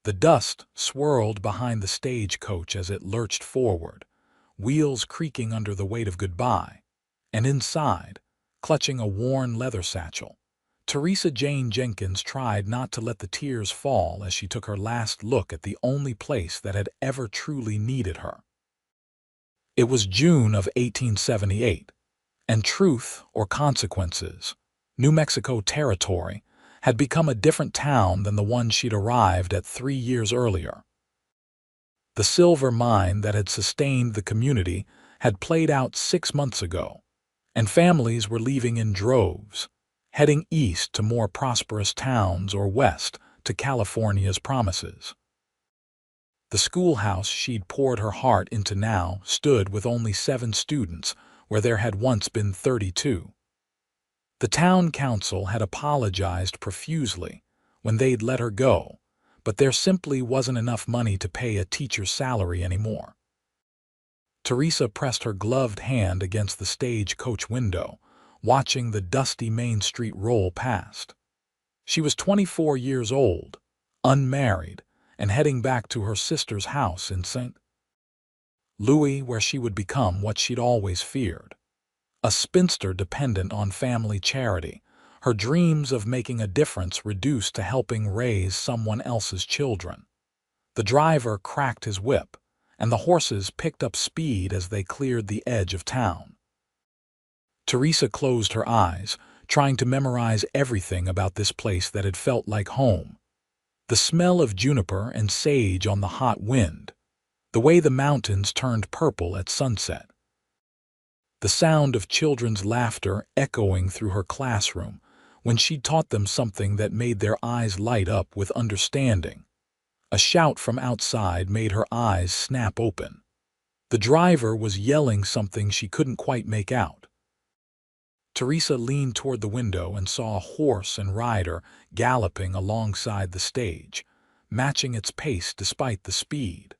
The dust swirled behind the stagecoach as it lurched forward, wheels creaking under the weight of goodbye, and inside, clutching a worn leather satchel, Teresa Jane Jenkins tried not to let the tears fall as she took her last look at the only place that had ever truly needed her. It was June of 1878, and Truth or Consequences, New Mexico Territory, had become a different town than the one she'd arrived at 3 years earlier. The silver mine that had sustained the community had played out 6 months ago, and families were leaving in droves, heading east to more prosperous towns or west to California's promises. The schoolhouse she'd poured her heart into now stood with only 7 students where there had once been 32. The town council had apologized profusely when they'd let her go, but there simply wasn't enough money to pay a teacher's salary anymore. Teresa pressed her gloved hand against the stagecoach window, watching the dusty Main Street roll past. She was 24 years old, unmarried, and heading back to her sister's house in St. Louis, where she would become what she'd always feared, a spinster dependent on family charity, her dreams of making a difference reduced to helping raise someone else's children. The driver cracked his whip, and the horses picked up speed as they cleared the edge of town. Teresa closed her eyes, trying to memorize everything about this place that had felt like home. The smell of juniper and sage on the hot wind, the way the mountains turned purple at sunset, the sound of children's laughter echoing through her classroom when she'd taught them something that made their eyes light up with understanding. A shout from outside made her eyes snap open. The driver was yelling something she couldn't quite make out. Teresa leaned toward the window and saw a horse and rider galloping alongside the stage, matching its pace despite the speed.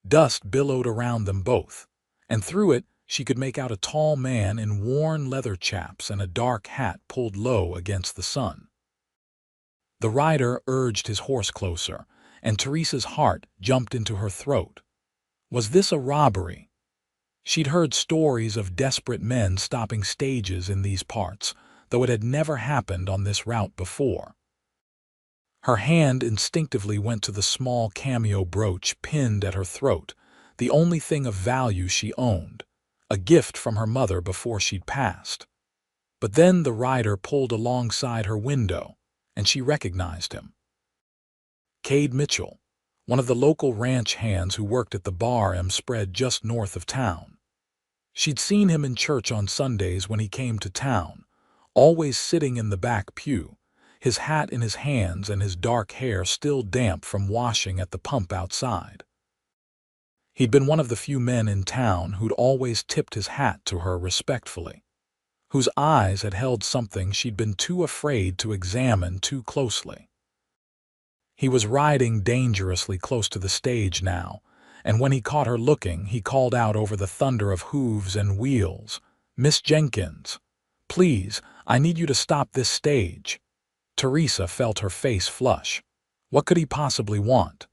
Dust billowed around them both, and through it she could make out a tall man in worn leather chaps and a dark hat pulled low against the sun. The rider urged his horse closer, and Teresa's heart jumped into her throat. Was this a robbery? She'd heard stories of desperate men stopping stages in these parts, though it had never happened on this route before. Her hand instinctively went to the small cameo brooch pinned at her throat, the only thing of value she owned, a gift from her mother before she'd passed. But then the rider pulled alongside her window, and she recognized him. Cade Mitchell, one of the local ranch hands who worked at the bar spread just north of town. She'd seen him in church on Sundays when he came to town, always sitting in the back pew, his hat in his hands and his dark hair still damp from washing at the pump outside. He'd been one of the few men in town who'd always tipped his hat to her respectfully, whose eyes had held something she'd been too afraid to examine too closely. He was riding dangerously close to the stage now, and when he caught her looking, he called out over the thunder of hooves and wheels, "Miss Jenkins, please, I need you to stop this stage." Teresa felt her face flush. What could he possibly want?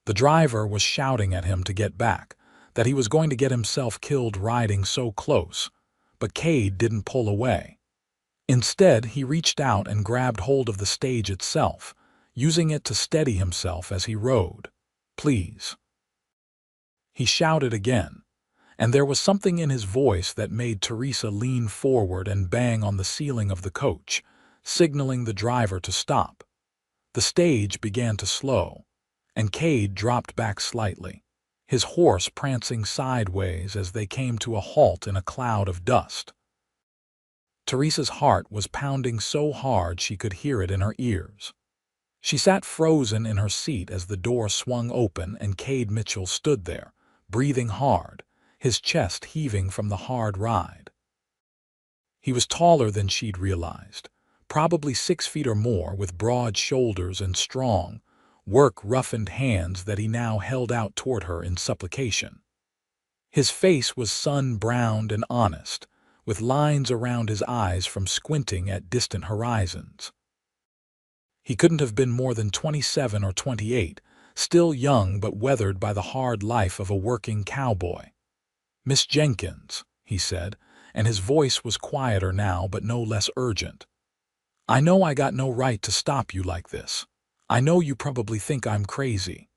The driver was shouting at him to get back, that he was going to get himself killed riding so close, but Cade didn't pull away. Instead, he reached out and grabbed hold of the stage itself, using it to steady himself as he rode. "Please." He shouted again, and there was something in his voice that made Teresa lean forward and bang on the ceiling of the coach, signaling the driver to stop. The stage began to slow, and Cade dropped back slightly, his horse prancing sideways as they came to a halt in a cloud of dust. Teresa's heart was pounding so hard she could hear it in her ears. She sat frozen in her seat as the door swung open and Cade Mitchell stood there, breathing hard, his chest heaving from the hard ride. He was taller than she'd realized, probably 6 feet or more, with broad shoulders and strong, work-roughened hands that he now held out toward her in supplication. His face was sun-browned and honest, with lines around his eyes from squinting at distant horizons. He couldn't have been more than 27 or 28, still young but weathered by the hard life of a working cowboy. "Miss Jenkins," he said, and his voice was quieter now but no less urgent. "I know I got no right to stop you like this. I know you probably think I'm crazy.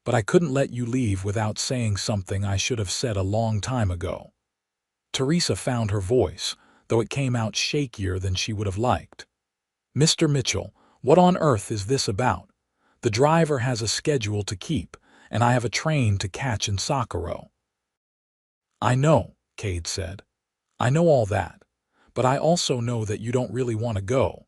But I couldn't let you leave without saying something I should have said a long time ago." Teresa found her voice, though it came out shakier than she would have liked. "Mr. Mitchell, what on earth is this about? The driver has a schedule to keep, and I have a train to catch in Socorro." "I know," Cade said. "I know all that. But I also know that you don't really want to go.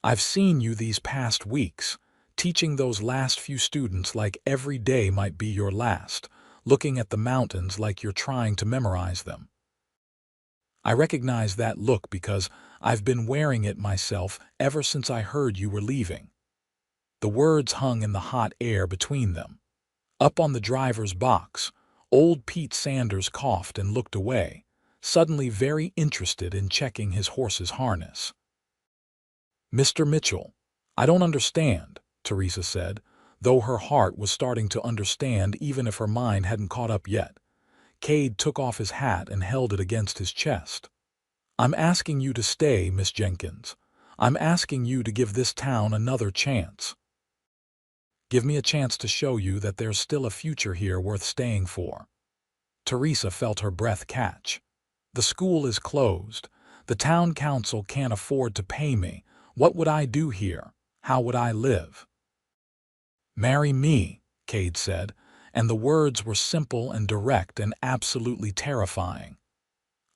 I've seen you these past weeks, teaching those last few students like every day might be your last, looking at the mountains like you're trying to memorize them. I recognize that look because I've been wearing it myself ever since I heard you were leaving." The words hung in the hot air between them. Up on the driver's box, old Pete Sanders coughed and looked away, suddenly very interested in checking his horse's harness. "Mr. Mitchell, I don't understand," Teresa said, though her heart was starting to understand even if her mind hadn't caught up yet. Cade took off his hat and held it against his chest. "I'm asking you to stay, Miss Jenkins. I'm asking you to give this town another chance. Give me a chance to show you that there's still a future here worth staying for." Teresa felt her breath catch. "The school is closed. The town council can't afford to pay me. What would I do here? How would I live?" "Marry me," Cade said, and the words were simple and direct and absolutely terrifying.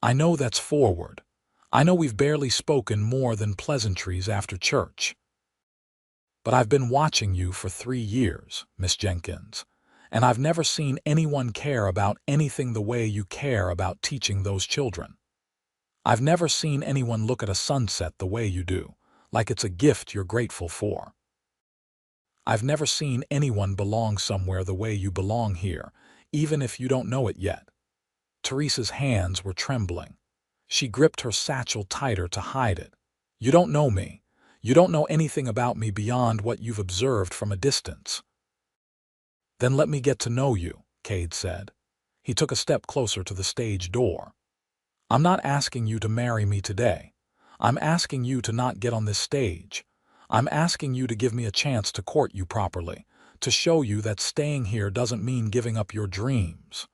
"I know that's forward. I know we've barely spoken more than pleasantries after church. But I've been watching you for 3 years, Miss Jenkins, and I've never seen anyone care about anything the way you care about teaching those children. I've never seen anyone look at a sunset the way you do, like it's a gift you're grateful for. I've never seen anyone belong somewhere the way you belong here, even if you don't know it yet." Teresa's hands were trembling. She gripped her satchel tighter to hide it. "You don't know me. You don't know anything about me beyond what you've observed from a distance." "Then let me get to know you," Cade said. He took a step closer to the stage door. "I'm not asking you to marry me today. I'm asking you to not get on this stage. I'm asking you to give me a chance to court you properly, to show you that staying here doesn't mean giving up your dreams.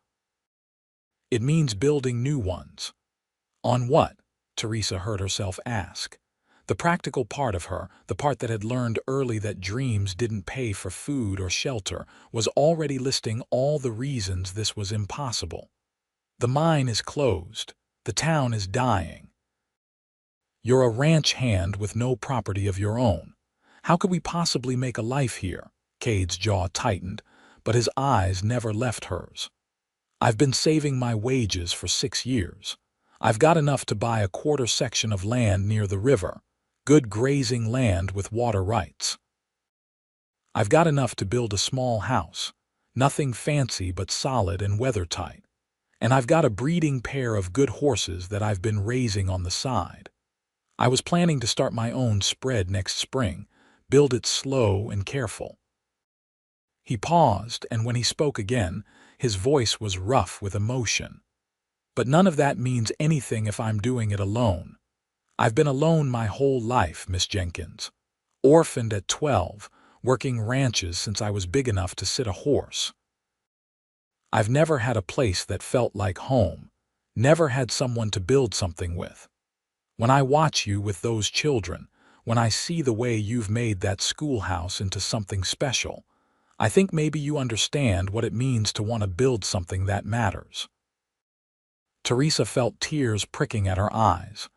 It means building new ones." "On what?" Teresa heard herself ask. The practical part of her, the part that had learned early that dreams didn't pay for food or shelter, was already listing all the reasons this was impossible. "The mine is closed. The town is dying. You're a ranch hand with no property of your own. How could we possibly make a life here?" Cade's jaw tightened, but his eyes never left hers. "I've been saving my wages for 6 years. I've got enough to buy a quarter section of land near the river, good grazing land with water rights. I've got enough to build a small house, nothing fancy but solid and weather-tight. And I've got a breeding pair of good horses that I've been raising on the side. I was planning to start my own spread next spring, build it slow and careful." He paused, and when he spoke again, his voice was rough with emotion. "But none of that means anything if I'm doing it alone. I've been alone my whole life, Miss Jenkins. Orphaned at 12, working ranches since I was big enough to sit a horse. I've never had a place that felt like home, never had someone to build something with. When I watch you with those children, when I see the way you've made that schoolhouse into something special, I think maybe you understand what it means to want to build something that matters." Teresa felt tears pricking at her eyes.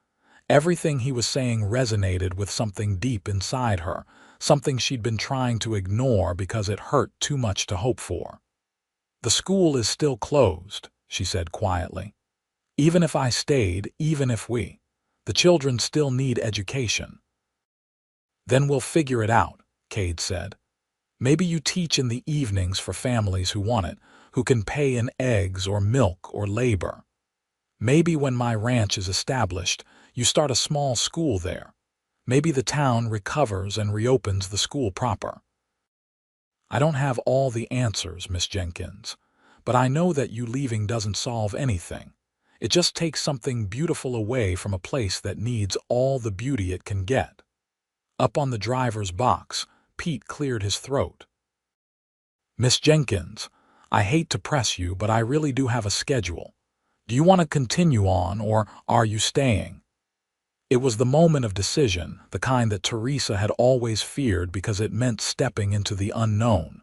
Everything he was saying resonated with something deep inside her, something she'd been trying to ignore because it hurt too much to hope for. "The school is still closed," she said quietly. "Even if I stayed, even if the children still need education." "Then we'll figure it out," Cade said. "Maybe you teach in the evenings for families who want it, who can pay in eggs or milk or labor. Maybe when my ranch is established, you start a small school there. Maybe the town recovers and reopens the school proper. I don't have all the answers, Miss Jenkins, but I know that you leaving doesn't solve anything. It just takes something beautiful away from a place that needs all the beauty it can get. Up on the driver's box, Pete cleared his throat. Miss Jenkins, I hate to press you, but I really do have a schedule. Do you want to continue on, or are you staying? It was the moment of decision, the kind that Teresa had always feared because it meant stepping into the unknown.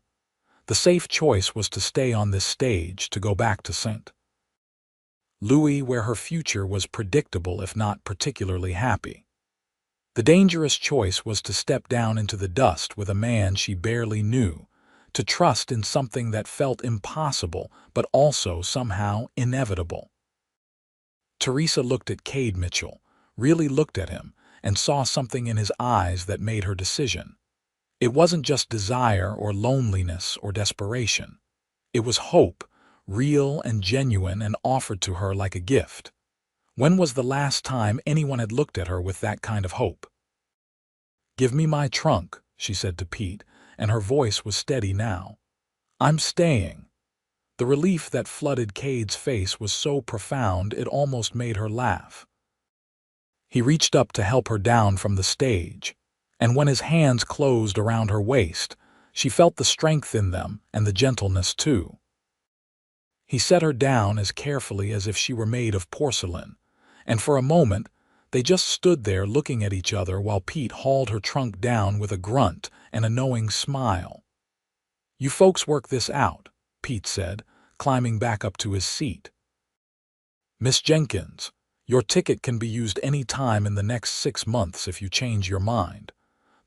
The safe choice was to stay on this stage, to go back to St. Louis, where her future was predictable if not particularly happy. The dangerous choice was to step down into the dust with a man she barely knew, to trust in something that felt impossible but also somehow inevitable. Teresa looked at Cade Mitchell, really looked at him, and saw something in his eyes that made her decision. It wasn't just desire or loneliness or desperation. It was hope, real and genuine, and offered to her like a gift. When was the last time anyone had looked at her with that kind of hope? "Give me my trunk," she said to Pete, and her voice was steady now. "I'm staying." The relief that flooded Cade's face was so profound it almost made her laugh. He reached up to help her down from the stage, and when his hands closed around her waist, she felt the strength in them and the gentleness too. He set her down as carefully as if she were made of porcelain, and for a moment they just stood there looking at each other while Pete hauled her trunk down with a grunt and a knowing smile. "You folks work this out," Pete said, climbing back up to his seat. "Miss Jenkins, your ticket can be used any time in the next 6 months if you change your mind,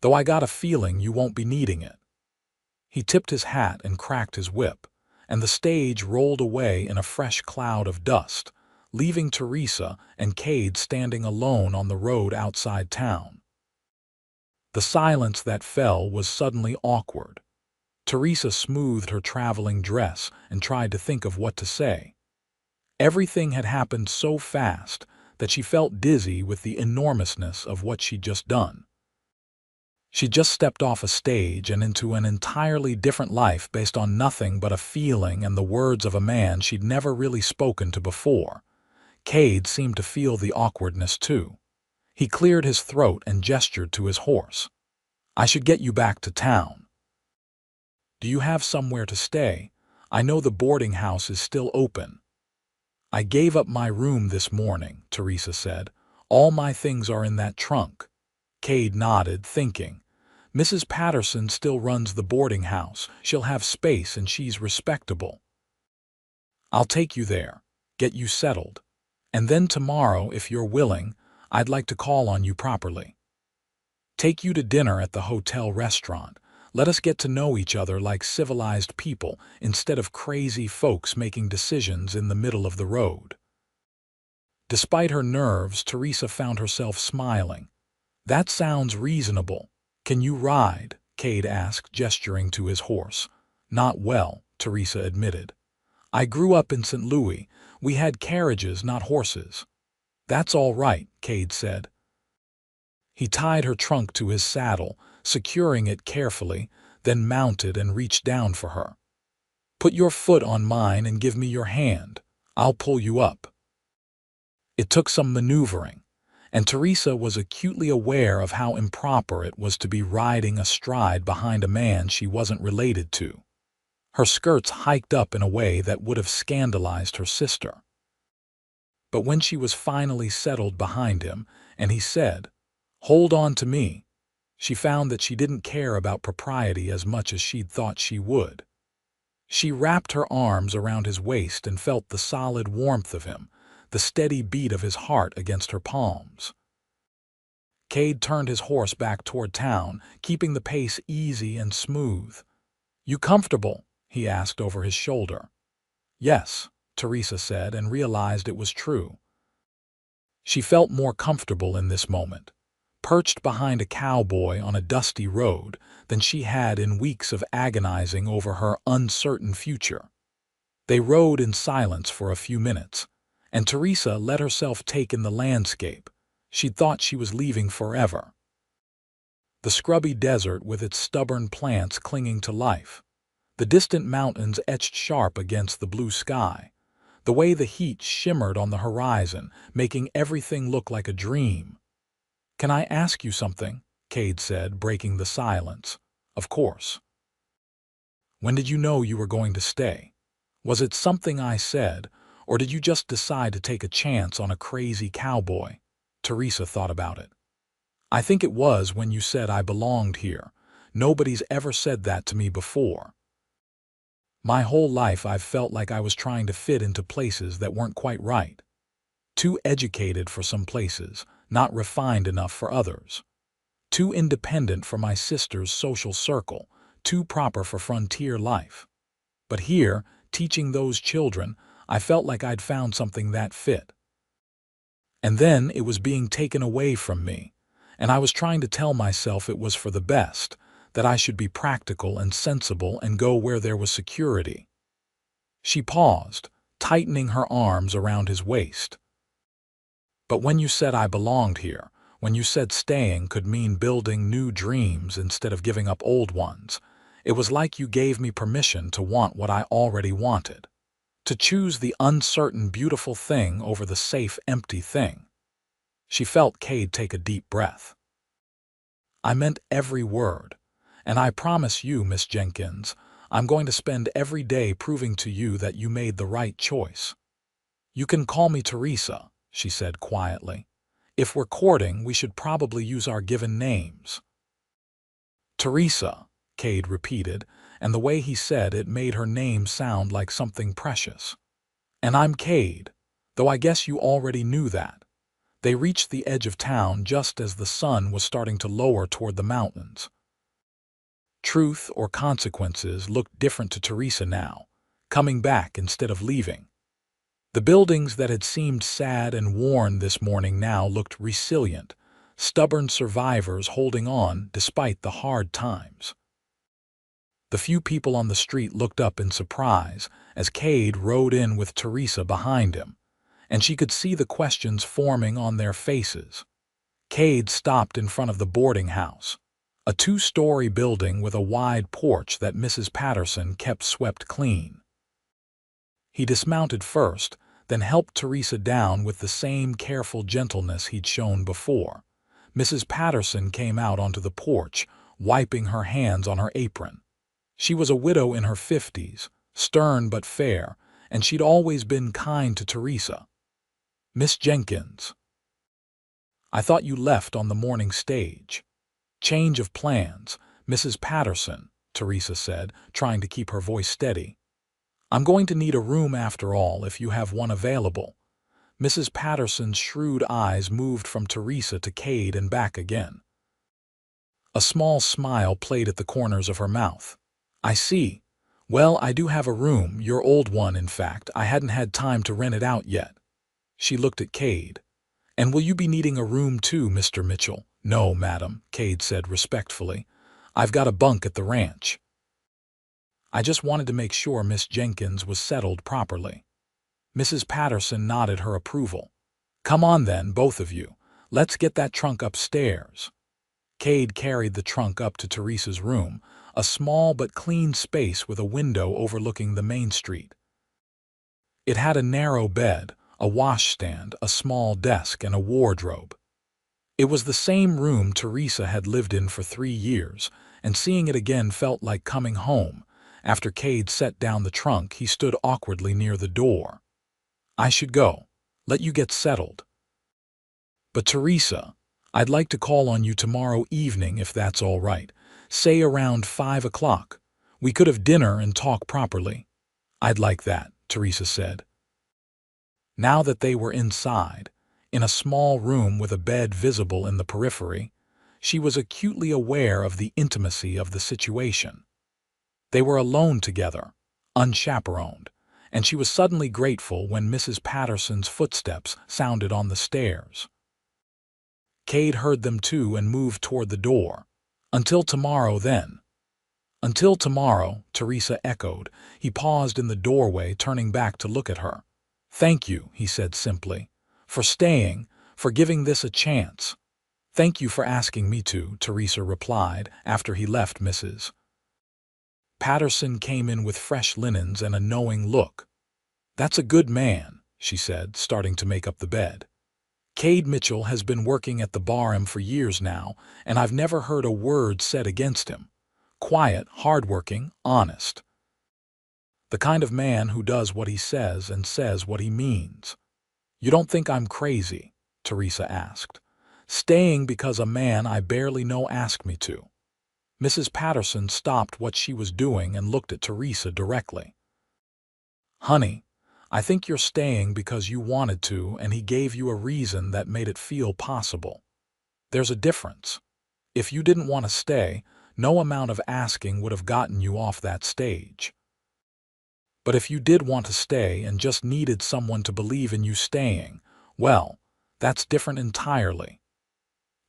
though I got a feeling you won't be needing it." He tipped his hat and cracked his whip, and the stage rolled away in a fresh cloud of dust, leaving Teresa and Cade standing alone on the road outside town. The silence that fell was suddenly awkward. Teresa smoothed her traveling dress and tried to think of what to say. Everything had happened so fast that she felt dizzy with the enormousness of what she'd just done. She just stepped off a stage and into an entirely different life based on nothing but a feeling and the words of a man she'd never really spoken to before. Cade seemed to feel the awkwardness too. He cleared his throat and gestured to his horse. "I should get you back to town." "Do you have somewhere to stay? I know the boarding house is still open." "I gave up my room this morning," Teresa said. "All my things are in that trunk." Cade nodded, thinking. "Mrs. Patterson still runs the boarding house. She'll have space and she's respectable." "I'll take you there, get you settled. And then tomorrow, if you're willing, I'd like to call on you properly. Take you to dinner at the hotel restaurant. Let us get to know each other like civilized people instead of crazy folks making decisions in the middle of the road." Despite her nerves, Teresa found herself smiling. "That sounds reasonable. Can you ride?" Cade asked, gesturing to his horse. "Not well," Teresa admitted. "I grew up in St. Louis. We had carriages, not horses." "That's all right," Cade said. He tied her trunk to his saddle, securing it carefully, then mounted and reached down for her. "Put your foot on mine and give me your hand. I'll pull you up." It took some maneuvering, and Teresa was acutely aware of how improper it was to be riding astride behind a man she wasn't related to. Her skirts hiked up in a way that would have scandalized her sister. But when she was finally settled behind him, and he said, "Hold on to me," she found that she didn't care about propriety as much as she'd thought she would. She wrapped her arms around his waist and felt the solid warmth of him, the steady beat of his heart against her palms. Cade turned his horse back toward town, keeping the pace easy and smooth. "You comfortable?" he asked over his shoulder. "Yes," Teresa said, and realized it was true. She felt more comfortable in this moment, perched behind a cowboy on a dusty road, than she had in weeks of agonizing over her uncertain future. They rode in silence for a few minutes, and Teresa let herself take in the landscape. She'd thought she was leaving forever. The scrubby desert with its stubborn plants clinging to life. The distant mountains etched sharp against the blue sky. The way the heat shimmered on the horizon, making everything look like a dream. "Can I ask you something?" Cade said, breaking the silence. "Of course." "When did you know you were going to stay? Was it something I said, or did you just decide to take a chance on a crazy cowboy?" Teresa thought about it. "I think it was when you said I belonged here. Nobody's ever said that to me before. My whole life I've felt like I was trying to fit into places that weren't quite right. Too educated for some places, not refined enough for others. Too independent for my sister's social circle, too proper for frontier life. But here, teaching those children, I felt like I'd found something that fit. And then it was being taken away from me, and I was trying to tell myself it was for the best, that I should be practical and sensible and go where there was security." She paused, tightening her arms around his waist. "But when you said I belonged here, when you said staying could mean building new dreams instead of giving up old ones, it was like you gave me permission to want what I already wanted. To choose the uncertain, beautiful thing over the safe, empty thing." She felt Cade take a deep breath. "I meant every word. And I promise you, Miss Jenkins, I'm going to spend every day proving to you that you made the right choice. You can call me Teresa," she said quietly. "If we're courting, we should probably use our given names." "Teresa," Cade repeated, and the way he said it made her name sound like something precious. "And I'm Cade, though I guess you already knew that." They reached the edge of town just as the sun was starting to lower toward the mountains. Truth or consequences looked different to Teresa now, coming back instead of leaving. The buildings that had seemed sad and worn this morning now looked resilient, stubborn survivors holding on despite the hard times. The few people on the street looked up in surprise as Cade rode in with Teresa behind him, and she could see the questions forming on their faces. Cade stopped in front of the boarding house, a two-story building with a wide porch that Mrs. Patterson kept swept clean. He dismounted first, then helped Teresa down with the same careful gentleness he'd shown before. Mrs. Patterson came out onto the porch, wiping her hands on her apron. She was a widow in her 50s, stern but fair, and she'd always been kind to Teresa. "Miss Jenkins, I thought you left on the morning stage." "Change of plans, Mrs. Patterson," Teresa said, trying to keep her voice steady. "I'm going to need a room after all if you have one available." Mrs. Patterson's shrewd eyes moved from Teresa to Cade and back again. A small smile played at the corners of her mouth. "I see. Well, I do have a room, your old one in fact. I hadn't had time to rent it out yet." She looked at Cade. "And will you be needing a room too, Mr. Mitchell?" "No, madam," Cade said respectfully. "I've got a bunk at the ranch." "I just wanted to make sure Miss Jenkins was settled properly." Mrs. Patterson nodded her approval. "Come on then, both of you. Let's get that trunk upstairs." Cade carried the trunk up to Teresa's room, a small but clean space with a window overlooking the main street. It had a narrow bed, a washstand, a small desk, and a wardrobe. It was the same room Teresa had lived in for 3 years, and seeing it again felt like coming home. After Cade set down the trunk, he stood awkwardly near the door. "I should go. Let you get settled. But Teresa, I'd like to call on you tomorrow evening if that's all right. Say around 5 o'clock. We could have dinner and talk properly." "I'd like that," Teresa said. Now that they were inside, in a small room with a bed visible in the periphery, she was acutely aware of the intimacy of the situation. They were alone together, unchaperoned, and she was suddenly grateful when Mrs. Patterson's footsteps sounded on the stairs. Cade heard them too and moved toward the door. "Until tomorrow, then." "Until tomorrow," Teresa echoed. He paused in the doorway, turning back to look at her. "Thank you," he said simply, "for staying, for giving this a chance." "Thank you for asking me to," Teresa replied after he left. Mrs. Patterson came in with fresh linens and a knowing look. "That's a good man," she said, starting to make up the bed. "Cade Mitchell has been working at the barn for years now, and I've never heard a word said against him. Quiet, hardworking, honest. The kind of man who does what he says and says what he means." "You don't think I'm crazy?" Teresa asked. "Staying because a man I barely know asked me to." Mrs. Patterson stopped what she was doing and looked at Teresa directly. "Honey, I think you're staying because you wanted to and he gave you a reason that made it feel possible. There's a difference. If you didn't want to stay, no amount of asking would have gotten you off that stage. But if you did want to stay and just needed someone to believe in you staying, well, that's different entirely."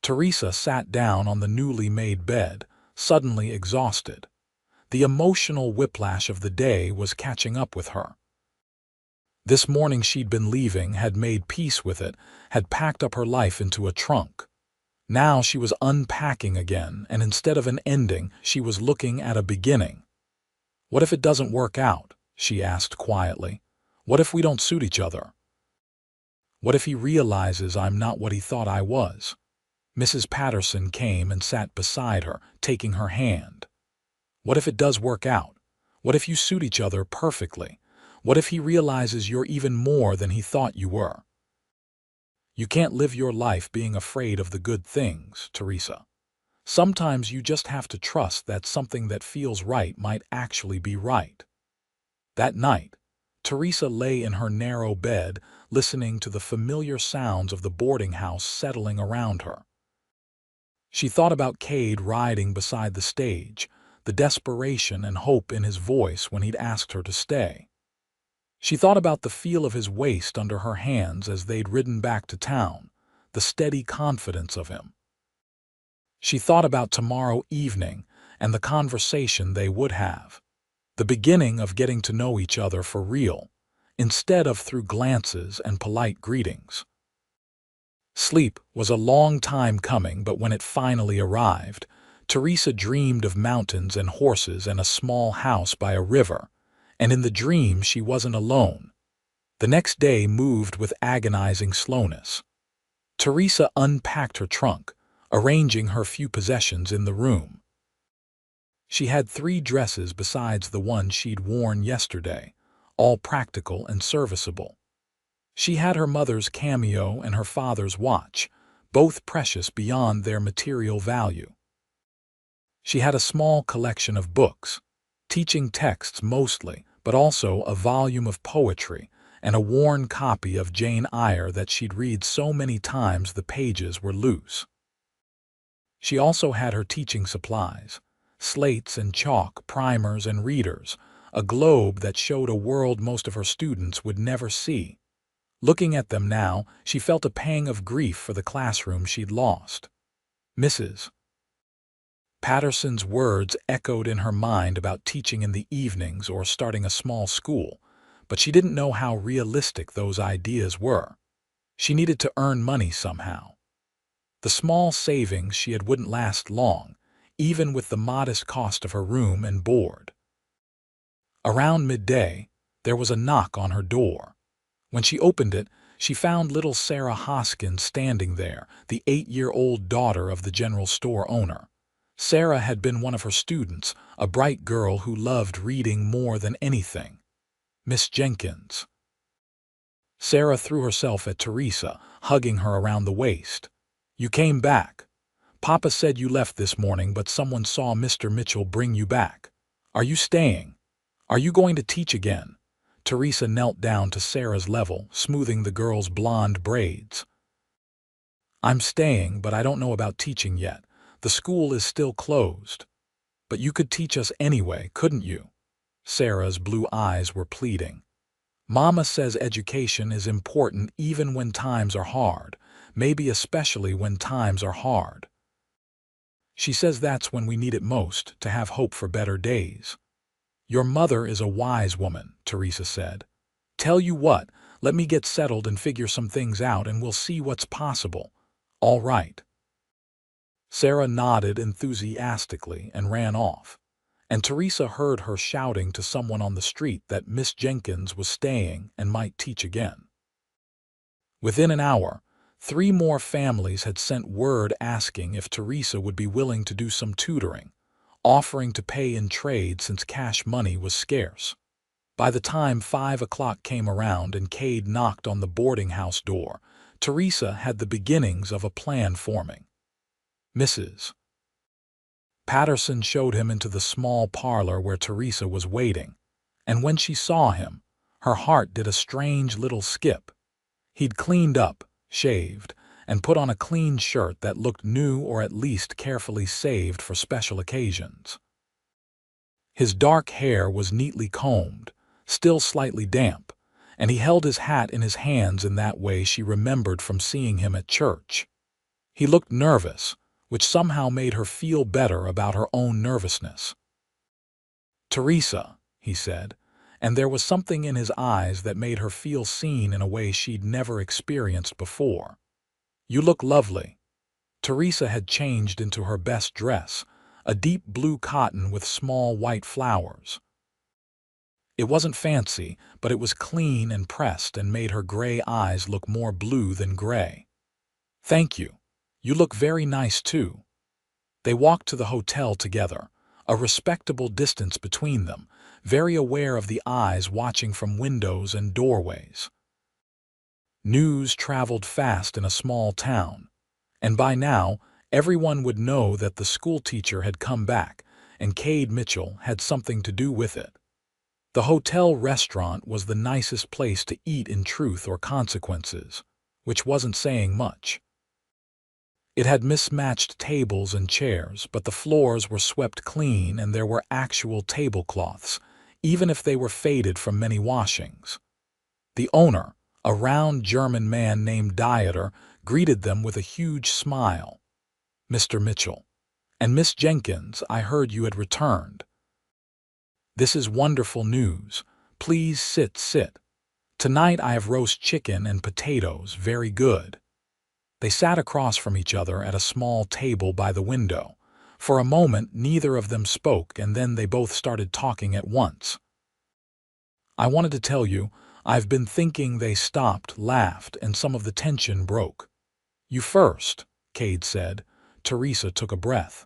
Teresa sat down on the newly made bed, suddenly exhausted. The emotional whiplash of the day was catching up with her. This morning she'd been leaving, had made peace with it, had packed up her life into a trunk. Now she was unpacking again, and instead of an ending, she was looking at a beginning. "What if it doesn't work out?" she asked quietly. "What if we don't suit each other? What if he realizes I'm not what he thought I was?" Mrs. Patterson came and sat beside her, taking her hand. "What if it does work out? What if you suit each other perfectly? What if he realizes you're even more than he thought you were? You can't live your life being afraid of the good things, Teresa. Sometimes you just have to trust that something that feels right might actually be right." That night, Teresa lay in her narrow bed, listening to the familiar sounds of the boarding house settling around her. She thought about Cade riding beside the stage, the desperation and hope in his voice when he'd asked her to stay. She thought about the feel of his waist under her hands as they'd ridden back to town, the steady confidence of him. She thought about tomorrow evening and the conversation they would have, the beginning of getting to know each other for real, instead of through glances and polite greetings. Sleep was a long time coming, but when it finally arrived, Teresa dreamed of mountains and horses and a small house by a river, and in the dream she wasn't alone. The next day moved with agonizing slowness. Teresa unpacked her trunk, arranging her few possessions in the room. She had 3 dresses besides the one she'd worn yesterday, all practical and serviceable. She had her mother's cameo and her father's watch, both precious beyond their material value. She had a small collection of books, teaching texts mostly, but also a volume of poetry and a worn copy of Jane Eyre that she'd read so many times the pages were loose. She also had her teaching supplies, slates and chalk, primers and readers, a globe that showed a world most of her students would never see. Looking at them now, she felt a pang of grief for the classroom she'd lost. Mrs. Patterson's words echoed in her mind about teaching in the evenings or starting a small school, but she didn't know how realistic those ideas were. She needed to earn money somehow. The small savings she had wouldn't last long, even with the modest cost of her room and board. Around midday, there was a knock on her door. When she opened it, she found little Sarah Hoskins standing there, the 8-year-old daughter of the general store owner. Sarah had been one of her students, a bright girl who loved reading more than anything. "Miss Jenkins." Sarah threw herself at Teresa, hugging her around the waist. "You came back. Papa said you left this morning, but someone saw Mr. Mitchell bring you back. Are you staying? Are you going to teach again?" Teresa knelt down to Sarah's level, smoothing the girl's blonde braids. "I'm staying, but I don't know about teaching yet. The school is still closed. But you could teach us anyway, couldn't you?" Sarah's blue eyes were pleading. "Mama says education is important even when times are hard, maybe especially when times are hard. She says that's when we need it most, to have hope for better days." "Your mother is a wise woman," Teresa said. "Tell you what, let me get settled and figure some things out and we'll see what's possible." "All right." Sarah nodded enthusiastically and ran off, and Teresa heard her shouting to someone on the street that Miss Jenkins was staying and might teach again. Within an hour, 3 more families had sent word asking if Teresa would be willing to do some tutoring, offering to pay in trade since cash money was scarce. By the time 5 o'clock came around and Cade knocked on the boarding house door, Teresa had the beginnings of a plan forming. Mrs. Patterson showed him into the small parlor where Teresa was waiting, and when she saw him, her heart did a strange little skip. He'd cleaned up, shaved, and put on a clean shirt that looked new or at least carefully saved for special occasions. His dark hair was neatly combed, still slightly damp, and he held his hat in his hands in that way she remembered from seeing him at church. He looked nervous, which somehow made her feel better about her own nervousness. "Teresa," he said, and there was something in his eyes that made her feel seen in a way she'd never experienced before. "You look lovely." Teresa had changed into her best dress, a deep blue cotton with small white flowers. It wasn't fancy, but it was clean and pressed and made her gray eyes look more blue than gray. "Thank you. You look very nice, too." They walked to the hotel together, a respectable distance between them, very aware of the eyes watching from windows and doorways. News traveled fast in a small town, and by now everyone would know that the schoolteacher had come back, and Cade Mitchell had something to do with it. The hotel restaurant was the nicest place to eat in Truth or Consequences, which wasn't saying much. It had mismatched tables and chairs, but the floors were swept clean and there were actual tablecloths, even if they were faded from many washings. The owner, a round German man named Dieter, greeted them with a huge smile. "Mr. Mitchell. And Miss Jenkins, I heard you had returned. This is wonderful news. Please sit. Tonight I have roast chicken and potatoes, very good." They sat across from each other at a small table by the window. For a moment, neither of them spoke, and then they both started talking at once. "I wanted to tell you, I've been thinking." They stopped, laughed, and some of the tension broke. "You first," Cade said. Teresa took a breath.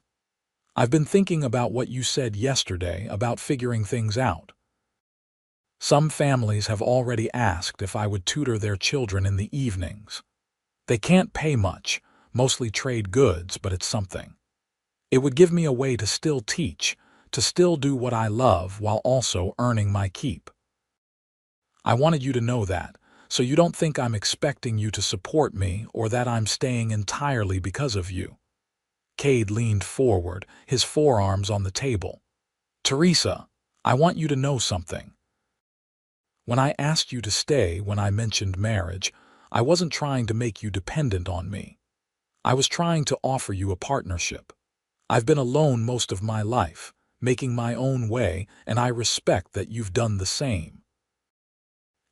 "I've been thinking about what you said yesterday about figuring things out. Some families have already asked if I would tutor their children in the evenings. They can't pay much, mostly trade goods, but it's something. It would give me a way to still teach, to still do what I love while also earning my keep. I wanted you to know that, so you don't think I'm expecting you to support me or that I'm staying entirely because of you." Cade leaned forward, his forearms on the table. "Teresa, I want you to know something. When I asked you to stay, when I mentioned marriage, I wasn't trying to make you dependent on me. I was trying to offer you a partnership. I've been alone most of my life, making my own way, and I respect that you've done the same.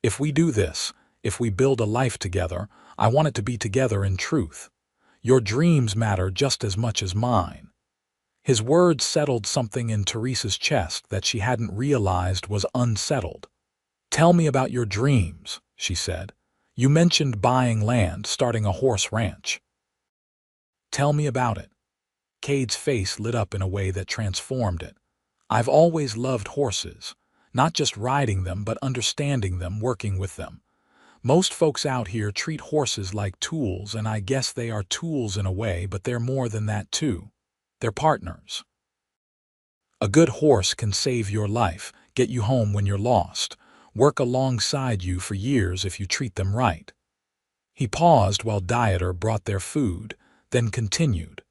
If we do this, if we build a life together, I want it to be together in truth. Your dreams matter just as much as mine." His words settled something in Teresa's chest that she hadn't realized was unsettled. "Tell me about your dreams," she said. "You mentioned buying land, starting a horse ranch. Tell me about it." Cade's face lit up in a way that transformed it. "I've always loved horses, not just riding them but understanding them, working with them. Most folks out here treat horses like tools, and I guess they are tools in a way, but they're more than that too. They're partners. A good horse can save your life, get you home when you're lost, work alongside you for years if you treat them right." He paused while Dieter brought their food, then continued.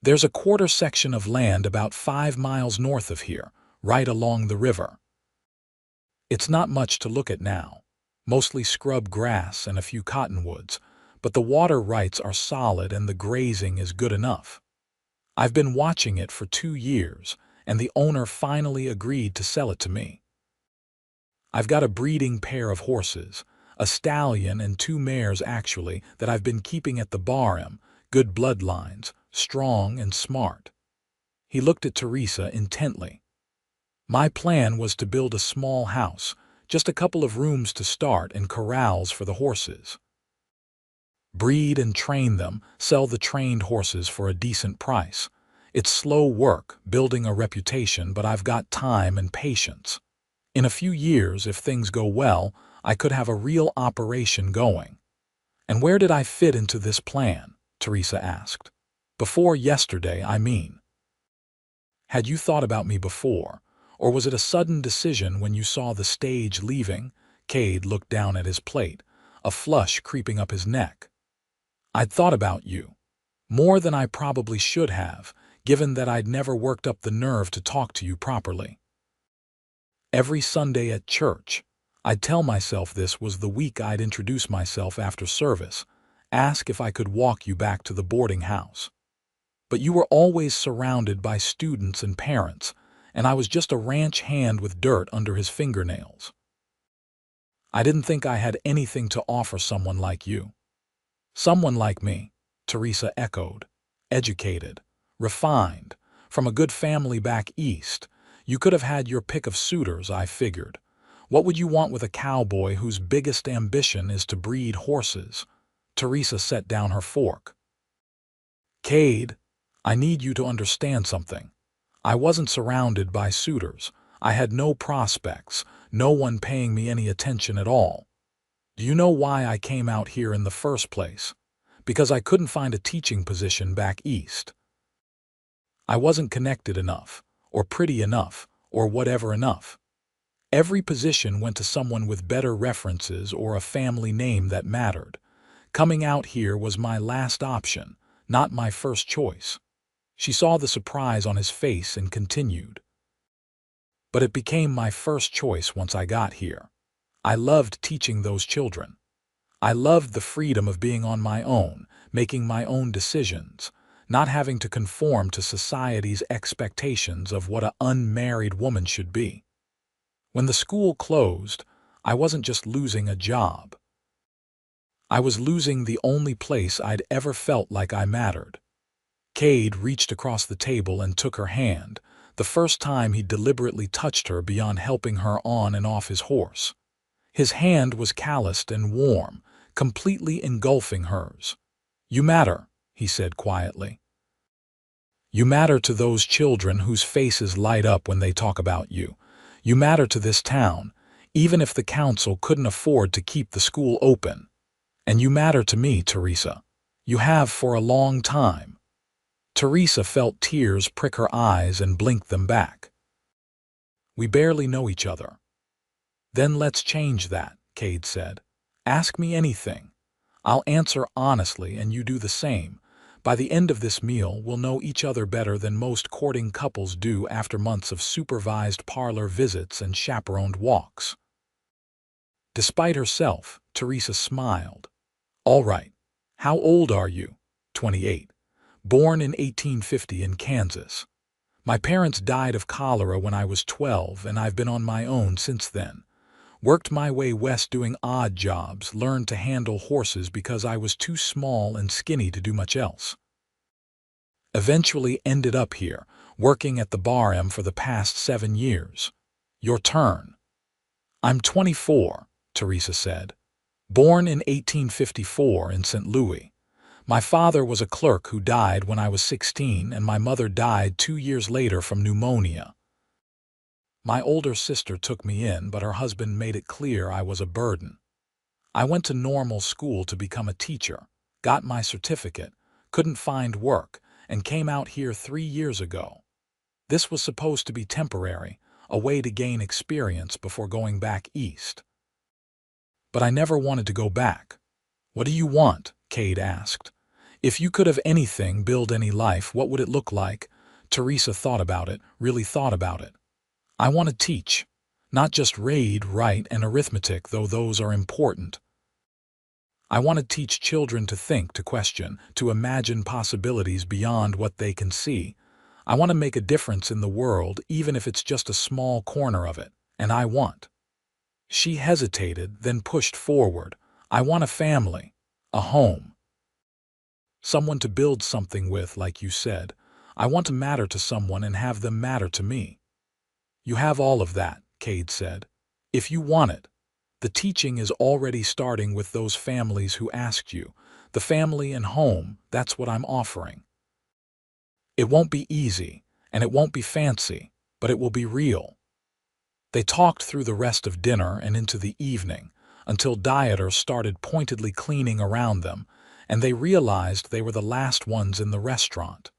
"There's a quarter section of land about 5 miles north of here, right along the river. It's not much to look at now, mostly scrub grass and a few cottonwoods, but the water rights are solid and the grazing is good enough. I've been watching it for 2 years, and the owner finally agreed to sell it to me. I've got a breeding pair of horses, a stallion and 2 mares actually, that I've been keeping at the barn, good bloodlines, strong and smart. He looked at Teresa intently. My plan was to build a small house, just a couple of rooms to start and corrals for the horses. Breed and train them, sell the trained horses for a decent price. It's slow work, building a reputation, but I've got time and patience. In a few years, if things go well, I could have a real operation going. And where did I fit into this plan? Teresa asked. Before yesterday, I mean. Had you thought about me before, or was it a sudden decision when you saw the stage leaving? Cade looked down at his plate, a flush creeping up his neck. I'd thought about you. More than I probably should have, given that I'd never worked up the nerve to talk to you properly. Every Sunday at church, I'd tell myself this was the week I'd introduce myself after service, ask if I could walk you back to the boarding house. But you were always surrounded by students and parents, and I was just a ranch hand with dirt under his fingernails. I didn't think I had anything to offer someone like you. Someone like me, Teresa echoed. Educated, refined, from a good family back east. You could have had your pick of suitors, I figured. What would you want with a cowboy whose biggest ambition is to breed horses? Teresa set down her fork. Cade, I need you to understand something. I wasn't surrounded by suitors. I had no prospects, no one paying me any attention at all. Do you know why I came out here in the first place? Because I couldn't find a teaching position back east. I wasn't connected enough, or pretty enough, or whatever enough. Every position went to someone with better references or a family name that mattered. Coming out here was my last option, not my first choice. She saw the surprise on his face and continued. But it became my first choice once I got here. I loved teaching those children. I loved the freedom of being on my own, making my own decisions, not having to conform to society's expectations of what an unmarried woman should be. When the school closed, I wasn't just losing a job. I was losing the only place I'd ever felt like I mattered. Cade reached across the table and took her hand, the first time he deliberately touched her beyond helping her on and off his horse. His hand was calloused and warm, completely engulfing hers. You matter, he said quietly. You matter to those children whose faces light up when they talk about you. You matter to this town, even if the council couldn't afford to keep the school open. And you matter to me, Teresa. You have for a long time. Teresa felt tears prick her eyes and blinked them back. We barely know each other. Then let's change that, Cade said. Ask me anything. I'll answer honestly and you do the same. By the end of this meal, we'll know each other better than most courting couples do after months of supervised parlor visits and chaperoned walks. Despite herself, Teresa smiled. All right. How old are you? 28. Born in 1850 in Kansas. My parents died of cholera when I was 12, and I've been on my own since then. Worked my way west doing odd jobs, learned to handle horses because I was too small and skinny to do much else. Eventually ended up here, working at the bar for the past 7 years. Your turn. I'm 24, Teresa said. Born in 1854 in St. Louis. My father was a clerk who died when I was 16, and my mother died 2 years later from pneumonia. My older sister took me in, but her husband made it clear I was a burden. I went to normal school to become a teacher, got my certificate, couldn't find work, and came out here 3 years ago. This was supposed to be temporary, a way to gain experience before going back east. But I never wanted to go back. What do you want? Cade asked. If you could have anything, build any life, what would it look like? Teresa thought about it, really thought about it. I want to teach, not just read, write, and arithmetic, though those are important. I want to teach children to think, to question, to imagine possibilities beyond what they can see. I want to make a difference in the world, even if it's just a small corner of it, and I want. She hesitated, then pushed forward. I want a family, a home. Someone to build something with, like you said. I want to matter to someone and have them matter to me. You have all of that, Cade said. If you want it. The teaching is already starting with those families who asked you. The family and home, that's what I'm offering. It won't be easy, and it won't be fancy, but it will be real. They talked through the rest of dinner and into the evening, until Dieter started pointedly cleaning around them, and they realized they were the last ones in the restaurant.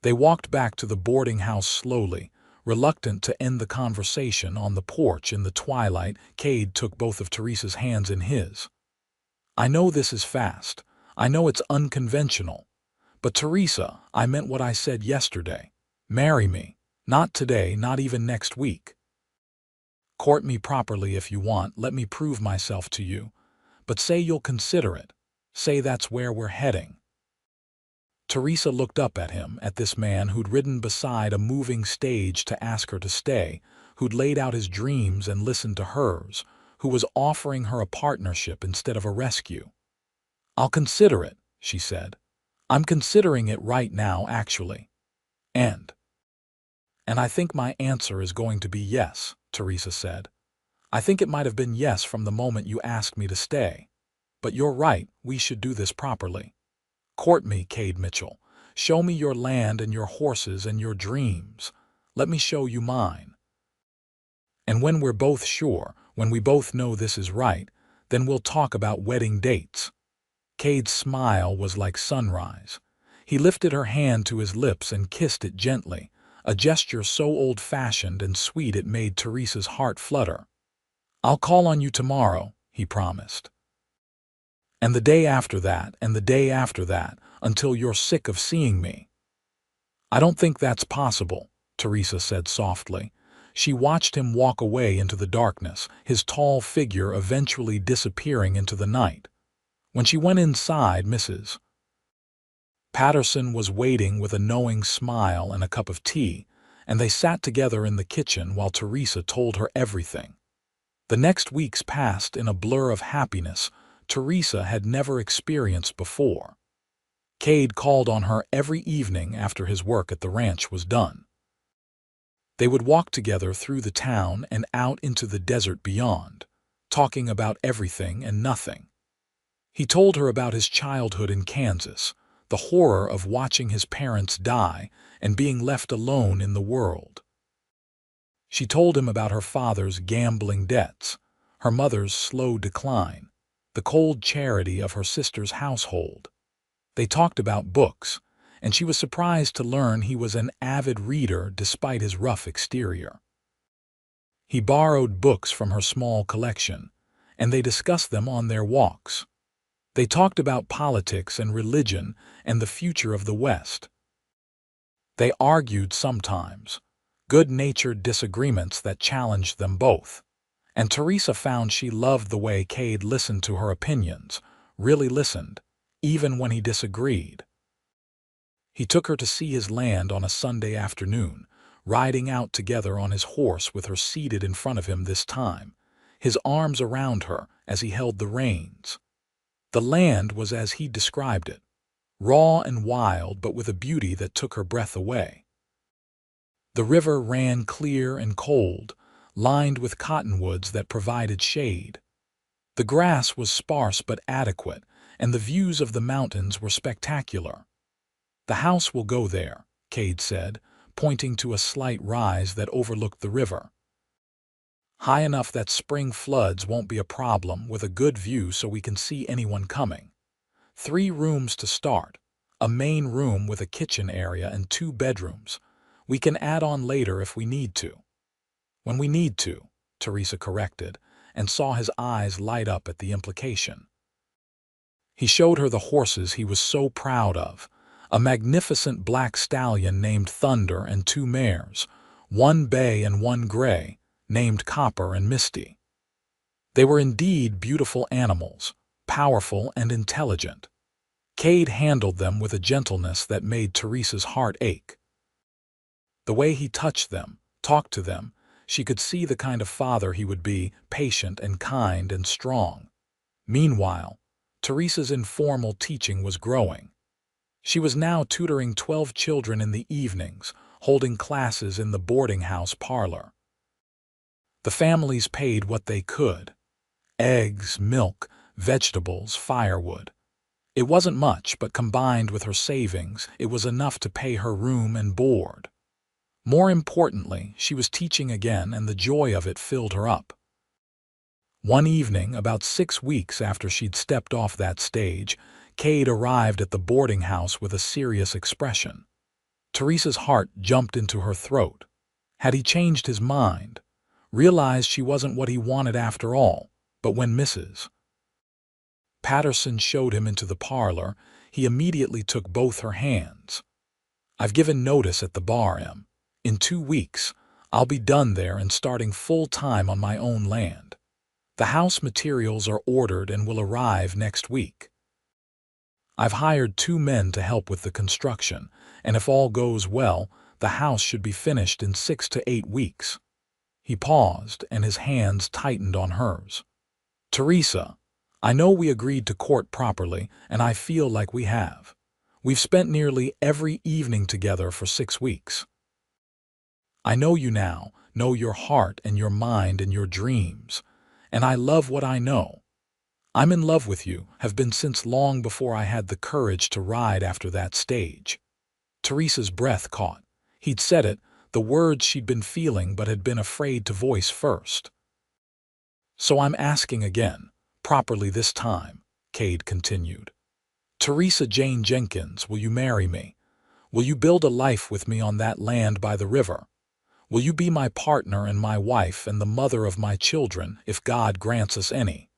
They walked back to the boarding house slowly, reluctant to end the conversation on the porch in the twilight. Cade took both of Teresa's hands in his. I know this is fast. I know it's unconventional. But Teresa, I meant what I said yesterday. Marry me. Not today, not even next week. Court me properly if you want, let me prove myself to you. But say you'll consider it. Say that's where we're heading. Teresa looked up at him, at this man who'd ridden beside a moving stage to ask her to stay, who'd laid out his dreams and listened to hers, who was offering her a partnership instead of a rescue. I'll consider it, she said. I'm considering it right now, actually. And I think my answer is going to be yes, Teresa said. I think it might have been yes from the moment you asked me to stay. But you're right, we should do this properly. Court me, Cade Mitchell. Show me your land and your horses and your dreams. Let me show you mine. And when we're both sure, when we both know this is right, then we'll talk about wedding dates. Cade's smile was like sunrise. He lifted her hand to his lips and kissed it gently, a gesture so old-fashioned and sweet it made Teresa's heart flutter. I'll call on you tomorrow, he promised. And the day after that, and the day after that, until you're sick of seeing me. I don't think that's possible, Teresa said softly. She watched him walk away into the darkness, his tall figure eventually disappearing into the night. When she went inside, Mrs. Patterson was waiting with a knowing smile and a cup of tea, and they sat together in the kitchen while Teresa told her everything. The next weeks passed in a blur of happiness Teresa had never experienced before. Cade called on her every evening after his work at the ranch was done. They would walk together through the town and out into the desert beyond, talking about everything and nothing. He told her about his childhood in Kansas, the horror of watching his parents die and being left alone in the world. She told him about her father's gambling debts, her mother's slow decline, the cold charity of her sister's household. They talked about books, and she was surprised to learn he was an avid reader despite his rough exterior. He borrowed books from her small collection, and they discussed them on their walks. They talked about politics and religion and the future of the West. They argued sometimes, good-natured disagreements that challenged them both. And Teresa found she loved the way Cade listened to her opinions, really listened, even when he disagreed. He took her to see his land on a Sunday afternoon, riding out together on his horse with her seated in front of him this time, his arms around her as he held the reins. The land was as he described it, raw and wild but with a beauty that took her breath away. The river ran clear and cold, lined with cottonwoods that provided shade. The grass was sparse but adequate, and the views of the mountains were spectacular. The house will go there, Cade said, pointing to a slight rise that overlooked the river. High enough that spring floods won't be a problem, with a good view so we can see anyone coming. 3 rooms to start, a main room with a kitchen area and 2 bedrooms. We can add on later if we need to. When we need to, Teresa corrected, and saw his eyes light up at the implication. He showed her the horses he was so proud of, a magnificent black stallion named Thunder and 2 mares, 1 bay and 1 gray, named Copper and Misty. They were indeed beautiful animals, powerful and intelligent. Cade handled them with a gentleness that made Teresa's heart ache. The way he touched them, talked to them, she could see the kind of father he would be, patient and kind and strong. Meanwhile, Teresa's informal teaching was growing. She was now tutoring 12 children in the evenings, holding classes in the boarding house parlor. The families paid what they could: eggs, milk, vegetables, firewood. It wasn't much, but combined with her savings, it was enough to pay her room and board. More importantly, she was teaching again, and the joy of it filled her up. One evening, about 6 weeks after she'd stepped off that stage, Cade arrived at the boarding house with a serious expression. Teresa's heart jumped into her throat. Had he changed his mind? Realized she wasn't what he wanted after all? But when Mrs. Patterson showed him into the parlor, he immediately took both her hands. "I've given notice at the bar, Em. In 2 weeks, I'll be done there and starting full-time on my own land. The house materials are ordered and will arrive next week. I've hired 2 men to help with the construction, and if all goes well, the house should be finished in 6 to 8 weeks. He paused, and his hands tightened on hers. "Teresa, I know we agreed to court properly, and I feel like we have. We've spent nearly every evening together for 6 weeks. I know you now, know your heart and your mind and your dreams, and I love what I know. I'm in love with you, have been since long before I had the courage to ride after that stage." Teresa's breath caught. He'd said it, the words she'd been feeling but had been afraid to voice first. "So I'm asking again, properly this time," Cade continued. "Teresa Jane Jenkins, will you marry me? Will you build a life with me on that land by the river? Will you be my partner and my wife and the mother of my children, if God grants us any?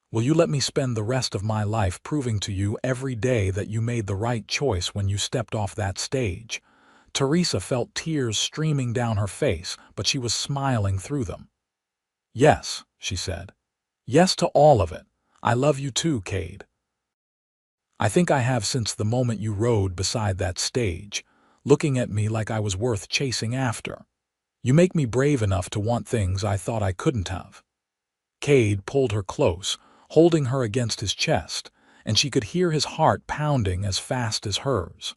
Will you let me spend the rest of my life proving to you every day that you made the right choice when you stepped off that stage?" Teresa felt tears streaming down her face, but she was smiling through them. "Yes," she said. "Yes to all of it. I love you too, Cade. I think I have since the moment you rode beside that stage, looking at me like I was worth chasing after. You make me brave enough to want things I thought I couldn't have." Cade pulled her close, holding her against his chest, and she could hear his heart pounding as fast as hers.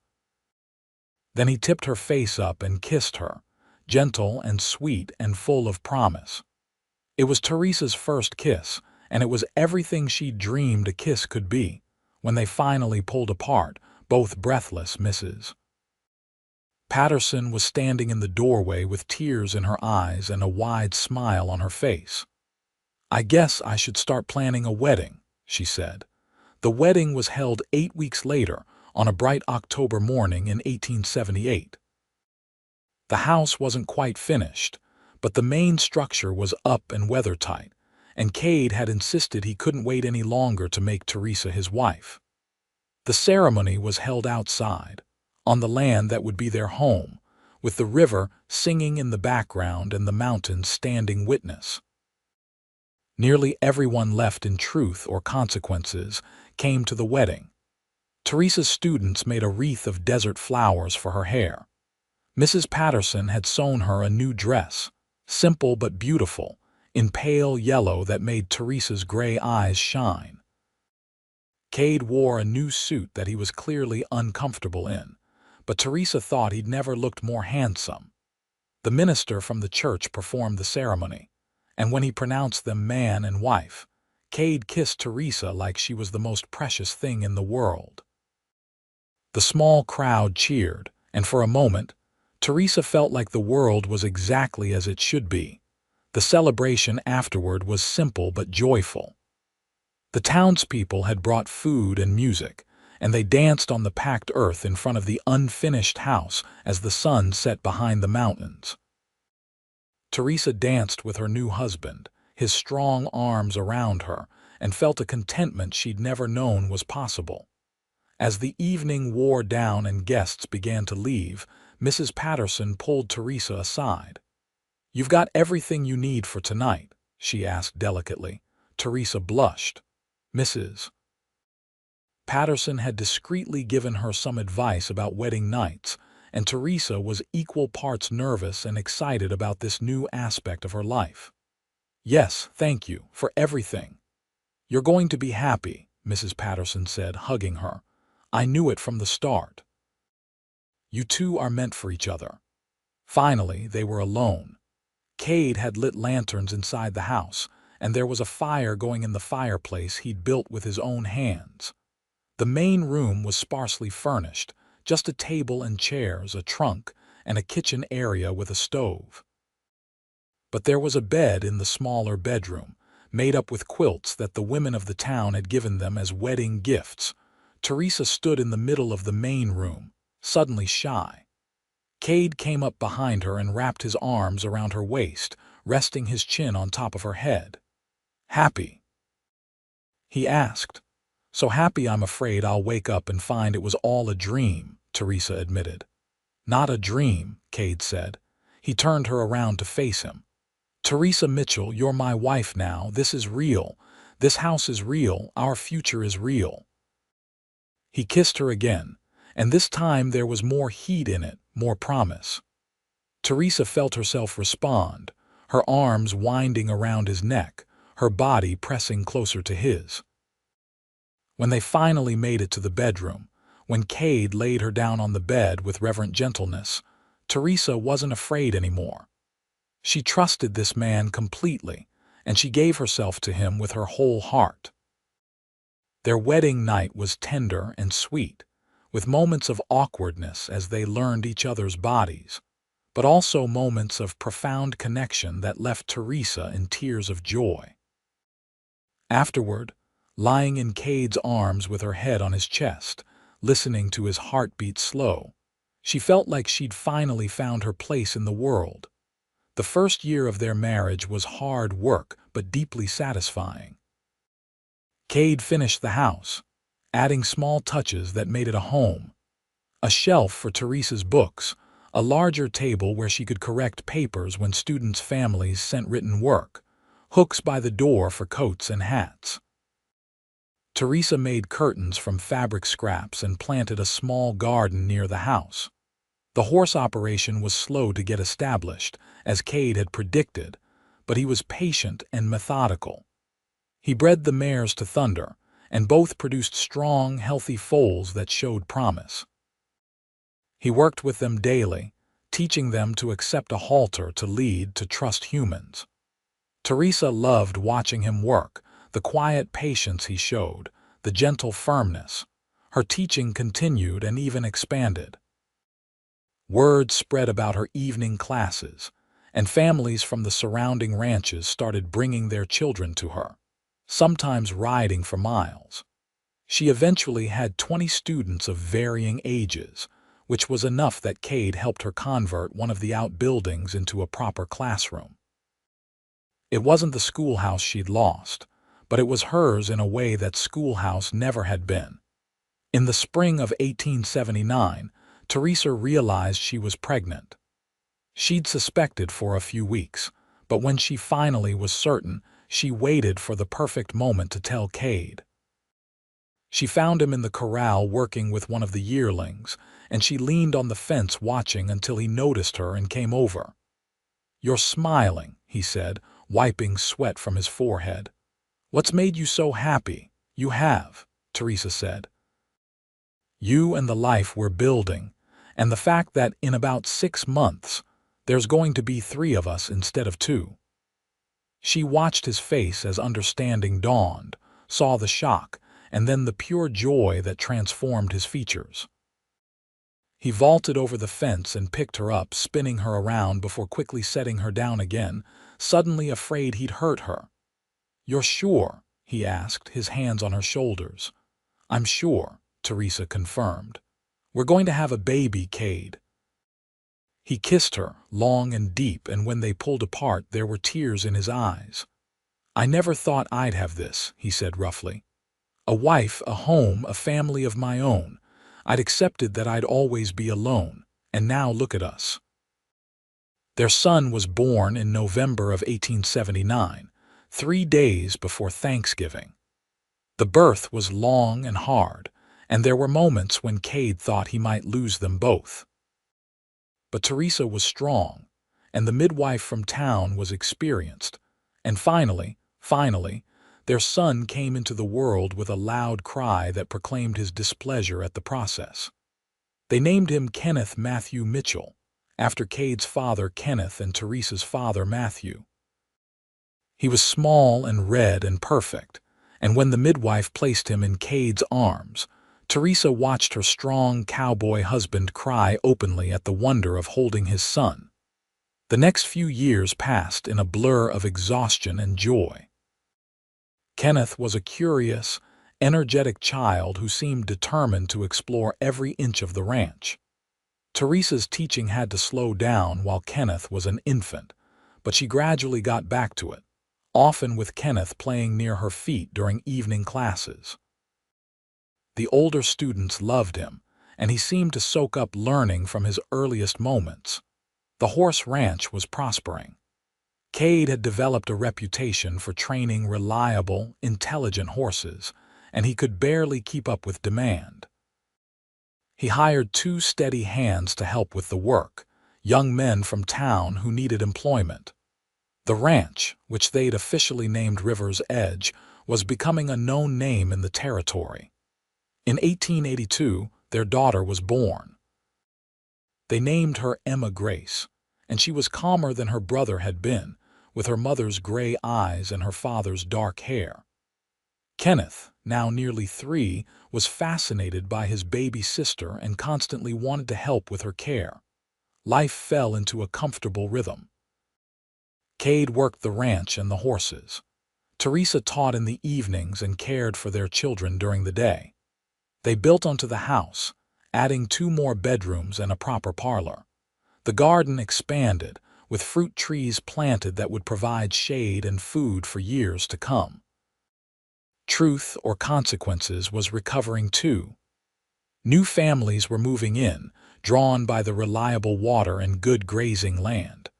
Then he tipped her face up and kissed her, gentle and sweet and full of promise. It was Teresa's first kiss, and it was everything she'd dreamed a kiss could be. When they finally pulled apart, both breathless, Mrs. Patterson was standing in the doorway with tears in her eyes and a wide smile on her face. "I guess I should start planning a wedding," she said. The wedding was held 8 weeks later, on a bright October morning in 1878. The house wasn't quite finished, but the main structure was up and weathertight, and Cade had insisted he couldn't wait any longer to make Teresa his wife. The ceremony was held outside, on the land that would be their home, with the river singing in the background and the mountains standing witness. Nearly everyone left in truth or consequences came to the wedding. Teresa's students made a wreath of desert flowers for her hair. Mrs. Patterson had sewn her a new dress, simple but beautiful, in pale yellow that made Teresa's gray eyes shine. Cade wore a new suit that he was clearly uncomfortable in, but Teresa thought he'd never looked more handsome. The minister from the church performed the ceremony, and when he pronounced them man and wife, Cade kissed Teresa like she was the most precious thing in the world. The small crowd cheered, and for a moment, Teresa felt like the world was exactly as it should be. The celebration afterward was simple but joyful. The townspeople had brought food and music, and they danced on the packed earth in front of the unfinished house as the sun set behind the mountains. Teresa danced with her new husband, his strong arms around her, and felt a contentment she'd never known was possible. As the evening wore down and guests began to leave, Mrs. Patterson pulled Teresa aside. "You've got everything you need for tonight?" she asked delicately. Teresa blushed. Mrs. Patterson had discreetly given her some advice about wedding nights, and Teresa was equal parts nervous and excited about this new aspect of her life. "Yes, thank you, for everything. You're going to be happy, Mrs. Patterson said, hugging her. "I knew it from the start. You two are meant for each other." Finally, they were alone. Cade had lit lanterns inside the house, and there was a fire going in the fireplace he'd built with his own hands. The main room was sparsely furnished, just a table and chairs, a trunk, and a kitchen area with a stove. But there was a bed in the smaller bedroom, made up with quilts that the women of the town had given them as wedding gifts. Teresa stood in the middle of the main room, suddenly shy. Cade came up behind her and wrapped his arms around her waist, resting his chin on top of her head. "Happy?" he asked. "So happy I'm afraid I'll wake up and find it was all a dream," Teresa admitted. "Not a dream," Cade said. He turned her around to face him. "Teresa Mitchell, you're my wife now. This is real. This house is real. Our future is real." He kissed her again, and this time there was more heat in it, more promise. Teresa felt herself respond, her arms winding around his neck, her body pressing closer to his. When they finally made it to the bedroom, when Cade laid her down on the bed with reverent gentleness, Teresa wasn't afraid anymore. She trusted this man completely, and she gave herself to him with her whole heart. Their wedding night was tender and sweet, with moments of awkwardness as they learned each other's bodies, but also moments of profound connection that left Teresa in tears of joy. Afterward, lying in Cade's arms with her head on his chest, listening to his heartbeat slow, she felt like she'd finally found her place in the world. The first year of their marriage was hard work, but deeply satisfying. Cade finished the house, adding small touches that made it a home. A shelf for Teresa's books, a larger table where she could correct papers when students' families sent written work, hooks by the door for coats and hats. Teresa made curtains from fabric scraps and planted a small garden near the house. The horse operation was slow to get established, as Cade had predicted, but he was patient and methodical. He bred the mares to Thunder, and both produced strong, healthy foals that showed promise. He worked with them daily, teaching them to accept a halter, to lead, to trust humans. Teresa loved watching him work, the quiet patience he showed, the gentle firmness. Her teaching continued and even expanded. Word spread about her evening classes, and families from the surrounding ranches started bringing their children to her, sometimes riding for miles. She eventually had 20 students of varying ages, which was enough that Cade helped her convert one of the outbuildings into a proper classroom. It wasn't the schoolhouse she'd lost, but it was hers in a way that schoolhouse never had been. In the spring of 1879, Teresa realized she was pregnant. She'd suspected for a few weeks, but when she finally was certain, she waited for the perfect moment to tell Cade. She found him in the corral working with one of the yearlings, and she leaned on the fence watching until he noticed her and came over. "You're smiling," he said, wiping sweat from his forehead. "What's made you so happy?" "You have," Teresa said. "You and the life we're building, and the fact that in about 6 months, there's going to be 3 of us instead of 2. She watched his face as understanding dawned, saw the shock, and then the pure joy that transformed his features. He vaulted over the fence and picked her up, spinning her around before quickly setting her down again, suddenly afraid he'd hurt her. "You're sure?" he asked, his hands on her shoulders. "I'm sure," Teresa confirmed. "We're going to have a baby, Cade." He kissed her, long and deep, and when they pulled apart there were tears in his eyes. "I never thought I'd have this," he said roughly. "A wife, a home, a family of my own. I'd accepted that I'd always be alone, and now look at us." Their son was born in November of 1879, 3 days before Thanksgiving. The birth was long and hard, and there were moments when Cade thought he might lose them both. But Teresa was strong, and the midwife from town was experienced, and finally, Their son came into the world with a loud cry that proclaimed his displeasure at the process. They named him Kenneth Matthew Mitchell, after Cade's father Kenneth and Teresa's father Matthew. He was small and red and perfect, and when the midwife placed him in Cade's arms, Teresa watched her strong cowboy husband cry openly at the wonder of holding his son. The next few years passed in a blur of exhaustion and joy. Kenneth was a curious, energetic child who seemed determined to explore every inch of the ranch. Teresa's teaching had to slow down while Kenneth was an infant, but she gradually got back to it, often with Kenneth playing near her feet during evening classes. The older students loved him, and he seemed to soak up learning from his earliest moments. The horse ranch was prospering. Cade had developed a reputation for training reliable, intelligent horses, and he could barely keep up with demand. He hired 2 steady hands to help with the work, young men from town who needed employment. The ranch, which they'd officially named River's Edge, was becoming a known name in the territory. In 1882, their daughter was born. They named her Emma Grace, and she was calmer than her brother had been, with her mother's gray eyes and her father's dark hair. Kenneth, now nearly 3, was fascinated by his baby sister and constantly wanted to help with her care. Life fell into a comfortable rhythm. Cade worked the ranch and the horses. Teresa taught in the evenings and cared for their children during the day. They built onto the house, adding 2 more bedrooms and a proper parlor. The garden expanded, with fruit trees planted that would provide shade and food for years to come. Truth or Consequences was recovering too. New families were moving in, drawn by the reliable water and good grazing land.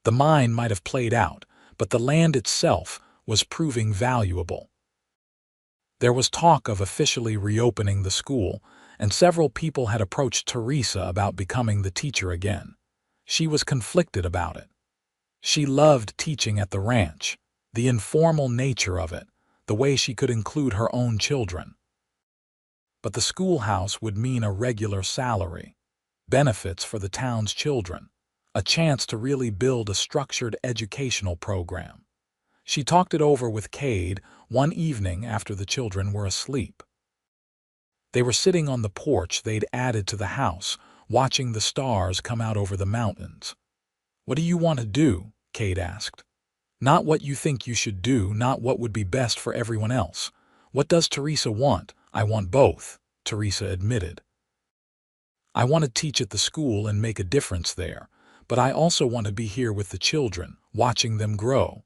The mine might have played out, but the land itself was proving valuable. There was talk of officially reopening the school, and several people had approached Teresa about becoming the teacher again. She was conflicted about it. She loved teaching at the ranch, the informal nature of it, the way she could include her own children. But the schoolhouse would mean a regular salary, benefits for the town's children, a chance to really build a structured educational program. She talked it over with Cade one evening after the children were asleep. They were sitting on the porch they'd added to the house, watching the stars come out over the mountains. "What do you want to do?" Cade asked. "Not what you think you should do, not what would be best for everyone else. What does Teresa want?" "I want both," Teresa admitted. "I want to teach at the school and make a difference there, but I also want to be here with the children, watching them grow.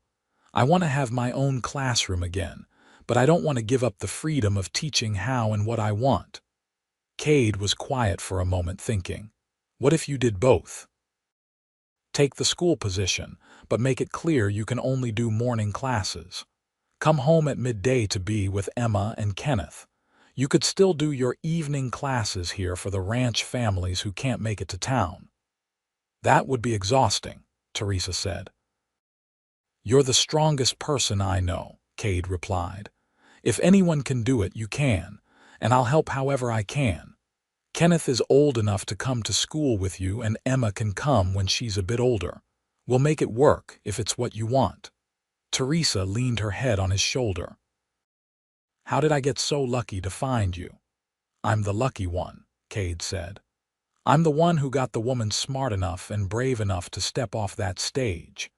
I want to have my own classroom again, but I don't want to give up the freedom of teaching how and what I want." Cade was quiet for a moment, thinking, what if you did both? Take the school position, but make it clear you can only do morning classes. Come home at midday to be with Emma and Kenneth. You could still do your evening classes here for the ranch families who can't make it to town. "That would be exhausting," Teresa said. "You're the strongest person I know," Cade replied. "If anyone can do it, you can, and I'll help however I can. Kenneth is old enough to come to school with you, and Emma can come when she's a bit older. We'll make it work if it's what you want." Teresa leaned her head on his shoulder. "How did I get so lucky to find you?" "I'm the lucky one," Cade said. "I'm the one who got the woman smart enough and brave enough to step off that stage."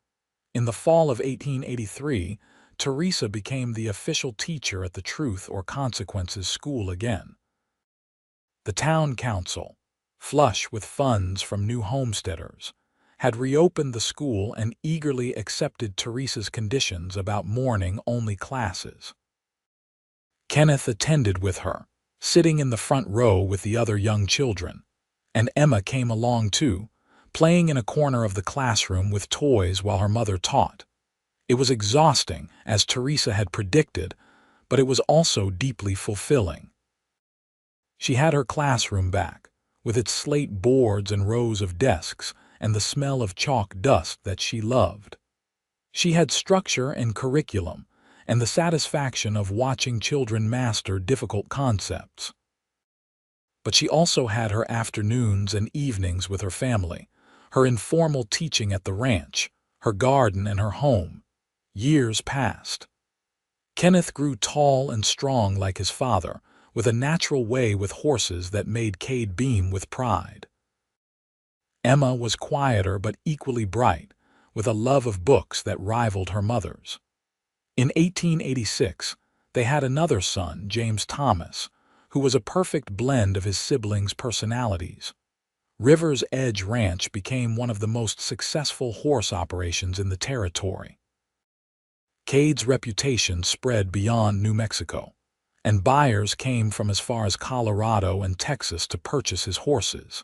In the fall of 1883, Teresa became the official teacher at the Truth or Consequences school again. The town council, flush with funds from new homesteaders, had reopened the school and eagerly accepted Teresa's conditions about morning-only classes. Kenneth attended with her, sitting in the front row with the other young children, and Emma came along too, playing in a corner of the classroom with toys while her mother taught. It was exhausting, as Teresa had predicted, but it was also deeply fulfilling. She had her classroom back, with its slate boards and rows of desks, and the smell of chalk dust that she loved. She had structure and curriculum, and the satisfaction of watching children master difficult concepts. But she also had her afternoons and evenings with her family, her informal teaching at the ranch, her garden and her home. Years passed. Kenneth grew tall and strong like his father, with a natural way with horses that made Cade beam with pride. Emma was quieter but equally bright, with a love of books that rivaled her mother's. In 1886, they had another son, James Thomas, who was a perfect blend of his siblings' personalities. River's Edge Ranch became one of the most successful horse operations in the territory. Cade's reputation spread beyond New Mexico, and buyers came from as far as Colorado and Texas to purchase his horses.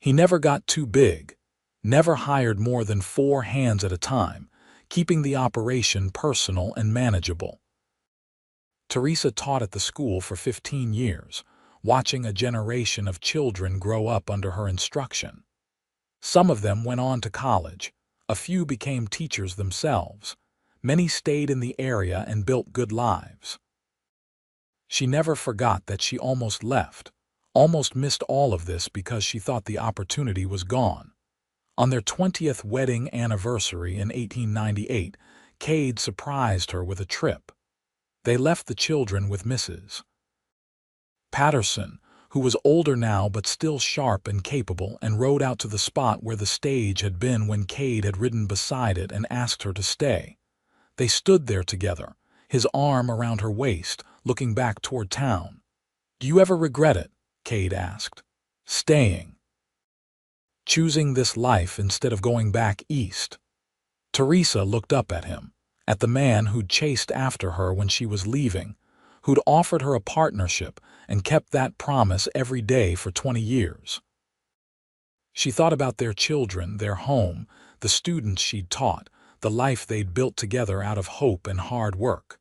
He never got too big, never hired more than 4 hands at a time, keeping the operation personal and manageable. Teresa taught at the school for 15 years, watching a generation of children grow up under her instruction. Some of them went on to college, a few became teachers themselves, many stayed in the area and built good lives. She never forgot that she almost left, almost missed all of this because she thought the opportunity was gone. On their 20th wedding anniversary in 1898, Cade surprised her with a trip. They left the children with Mrs. Patterson, who was older now but still sharp and capable, and rode out to the spot where the stage had been when Cade had ridden beside it and asked her to stay. They stood there together, his arm around her waist, looking back toward town. "Do you ever regret it?" Cade asked. "Staying? Choosing this life instead of going back east?" Teresa looked up at him, at the man who'd chased after her when she was leaving, who'd offered her a partnership and kept that promise every day for 20 years. She thought about their children, their home, the students she'd taught, the life they'd built together out of hope and hard work.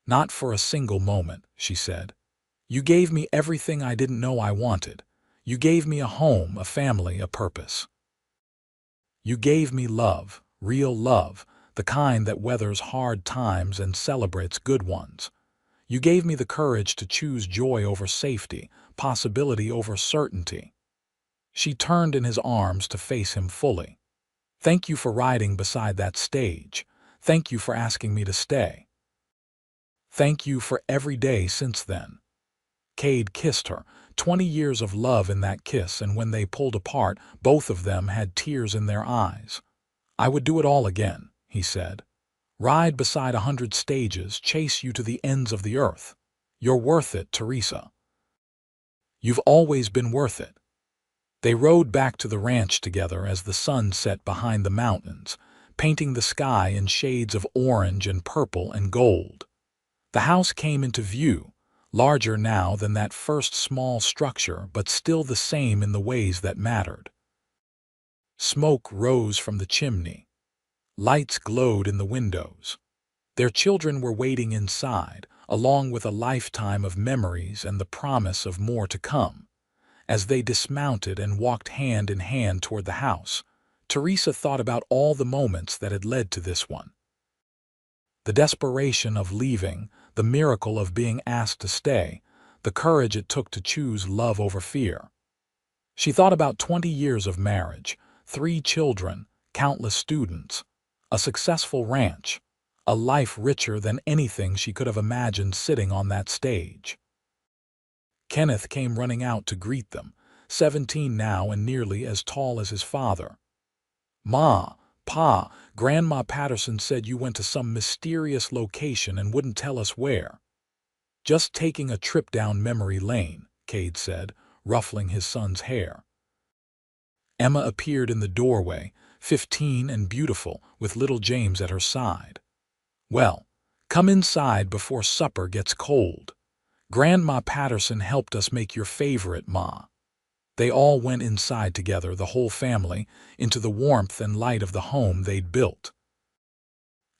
"Not for a single moment," she said. "You gave me everything I didn't know I wanted. You gave me a home, a family, a purpose. You gave me love, real love, the kind that weathers hard times and celebrates good ones. You gave me the courage to choose joy over safety, possibility over certainty." She turned in his arms to face him fully. "Thank you for riding beside that stage. Thank you for asking me to stay. Thank you for every day since then." Cade kissed her, 20 years of love in that kiss, and when they pulled apart, both of them had tears in their eyes. "I would do it all again," he said. "Ride beside 100 stages, chase you to the ends of the earth. You're worth it, Teresa. You've always been worth it." They rode back to the ranch together as the sun set behind the mountains, painting the sky in shades of orange and purple and gold. The house came into view, larger now than that first small structure, but still the same in the ways that mattered. Smoke rose from the chimney. Lights glowed in the windows. Their children were waiting inside, along with a lifetime of memories and the promise of more to come. As they dismounted and walked hand in hand toward the house, Teresa thought about all the moments that had led to this one. The desperation of leaving, the miracle of being asked to stay, the courage it took to choose love over fear. She thought about 20 years of marriage, 3 children, countless students, a successful ranch, a life richer than anything she could have imagined sitting on that stage. Kenneth came running out to greet them, 17 now and nearly as tall as his father. "Ma, Pa, Grandma Patterson said you went to some mysterious location and wouldn't tell us where." "Just taking a trip down memory lane," Cade said, ruffling his son's hair. Emma appeared in the doorway, 15 and beautiful, with little James at her side. "Well, come inside before supper gets cold. Grandma Patterson helped us make your favorite, Ma." They all went inside together, the whole family, into the warmth and light of the home they'd built.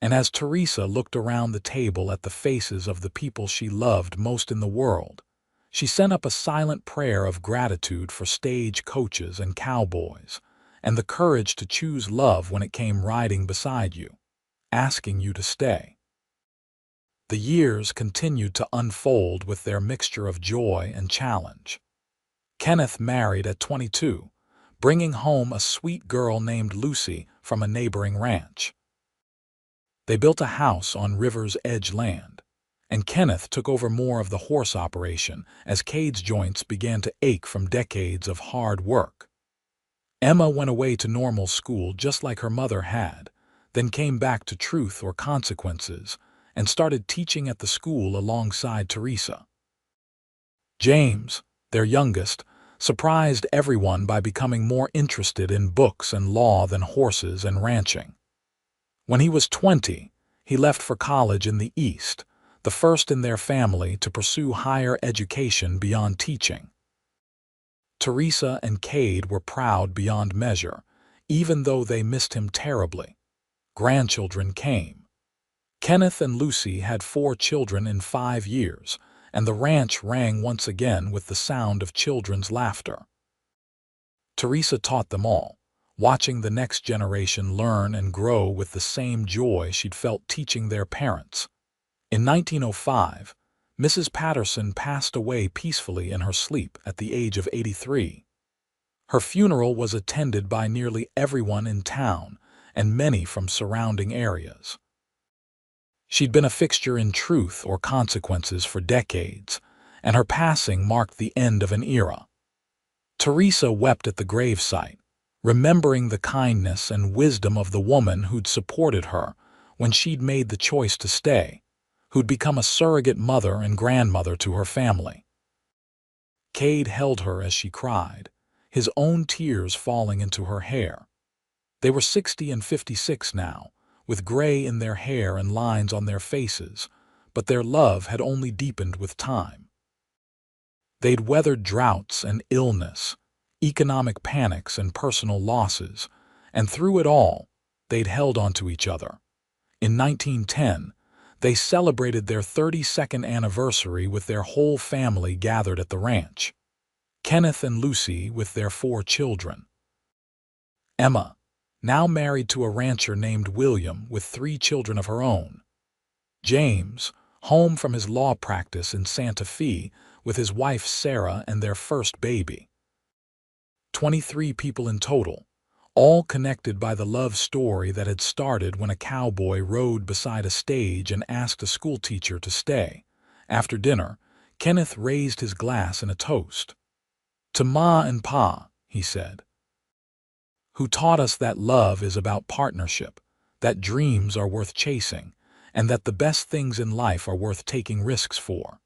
And as Teresa looked around the table at the faces of the people she loved most in the world, she sent up a silent prayer of gratitude for stage coaches and cowboys, and the courage to choose love when it came riding beside you, asking you to stay. The years continued to unfold with their mixture of joy and challenge. Kenneth married at 22, bringing home a sweet girl named Lucy from a neighboring ranch. They built a house on River's Edge land, and Kenneth took over more of the horse operation as Cade's joints began to ache from decades of hard work. Emma went away to normal school just like her mother had, then came back to Truth or Consequences and started teaching at the school alongside Teresa. James, their youngest, surprised everyone by becoming more interested in books and law than horses and ranching. When he was 20, he left for college in the East, the first in their family to pursue higher education beyond teaching. Teresa and Cade were proud beyond measure, even though they missed him terribly. Grandchildren came. Kenneth and Lucy had 4 children in 5 years, and the ranch rang once again with the sound of children's laughter. Teresa taught them all, watching the next generation learn and grow with the same joy she'd felt teaching their parents. In 1905, Mrs. Patterson passed away peacefully in her sleep at the age of 83. Her funeral was attended by nearly everyone in town and many from surrounding areas. She'd been a fixture in Truth or Consequences for decades, and her passing marked the end of an era. Teresa wept at the gravesite, remembering the kindness and wisdom of the woman who'd supported her when she'd made the choice to stay, who'd become a surrogate mother and grandmother to her family. Cade held her as she cried, his own tears falling into her hair. They were 60 and 56 now, with gray in their hair and lines on their faces, but their love had only deepened with time. They'd weathered droughts and illness, economic panics and personal losses, and through it all, they'd held on to each other. In 1910, they celebrated their 32nd anniversary with their whole family gathered at the ranch. Kenneth and Lucy with their 4 children. Emma, now married to a rancher named William with 3 children of her own. James, home from his law practice in Santa Fe with his wife Sarah and their first baby. 23 people in total, all connected by the love story that had started when a cowboy rode beside a stage and asked a schoolteacher to stay. After dinner, Kenneth raised his glass in a toast. "To Ma and Pa," he said, "who taught us that love is about partnership, that dreams are worth chasing, and that the best things in life are worth taking risks for.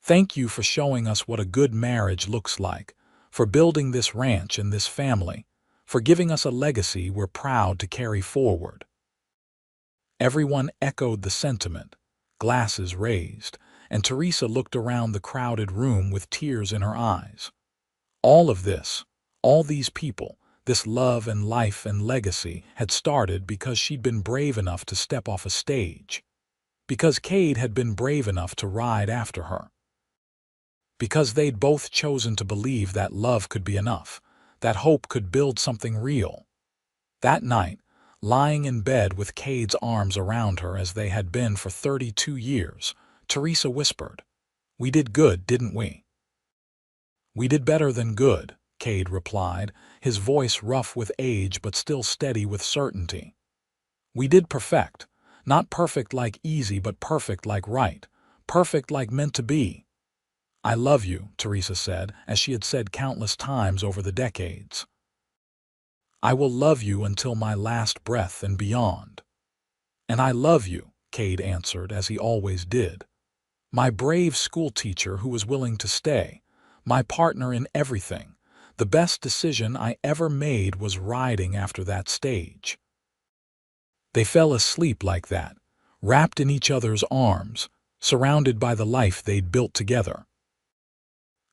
Thank you for showing us what a good marriage looks like, for building this ranch and this family, for giving us a legacy we're proud to carry forward." Everyone echoed the sentiment, glasses raised, and Teresa looked around the crowded room with tears in her eyes. All of this, all these people, this love and life and legacy had started because she'd been brave enough to step off a stage, because Cade had been brave enough to ride after her, because they'd both chosen to believe that love could be enough, that hope could build something real. That night, lying in bed with Cade's arms around her as they had been for 32 years, Teresa whispered, "We did good, didn't we?" "We did better than good," Cade replied, his voice rough with age but still steady with certainty. "We did perfect, not perfect like easy but perfect like right, perfect like meant to be." "I love you," Teresa said, as she had said countless times over the decades. "I will love you until my last breath and beyond." "And I love you," Cade answered, as he always did. "My brave schoolteacher who was willing to stay, my partner in everything. The best decision I ever made was riding after that stage." They fell asleep like that, wrapped in each other's arms, surrounded by the life they'd built together.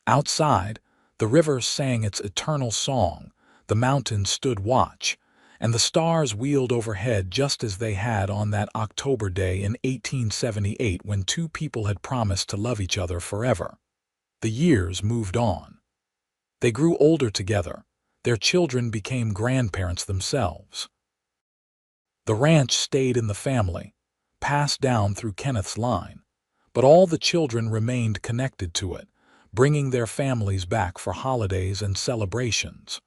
Outside, the river sang its eternal song, the mountains stood watch, and the stars wheeled overhead just as they had on that October day in 1878 when 2 people had promised to love each other forever. The years moved on. They grew older together. Their children became grandparents themselves. The ranch stayed in the family, passed down through Kenneth's line, but all the children remained connected to it, bringing their families back for holidays and celebrations.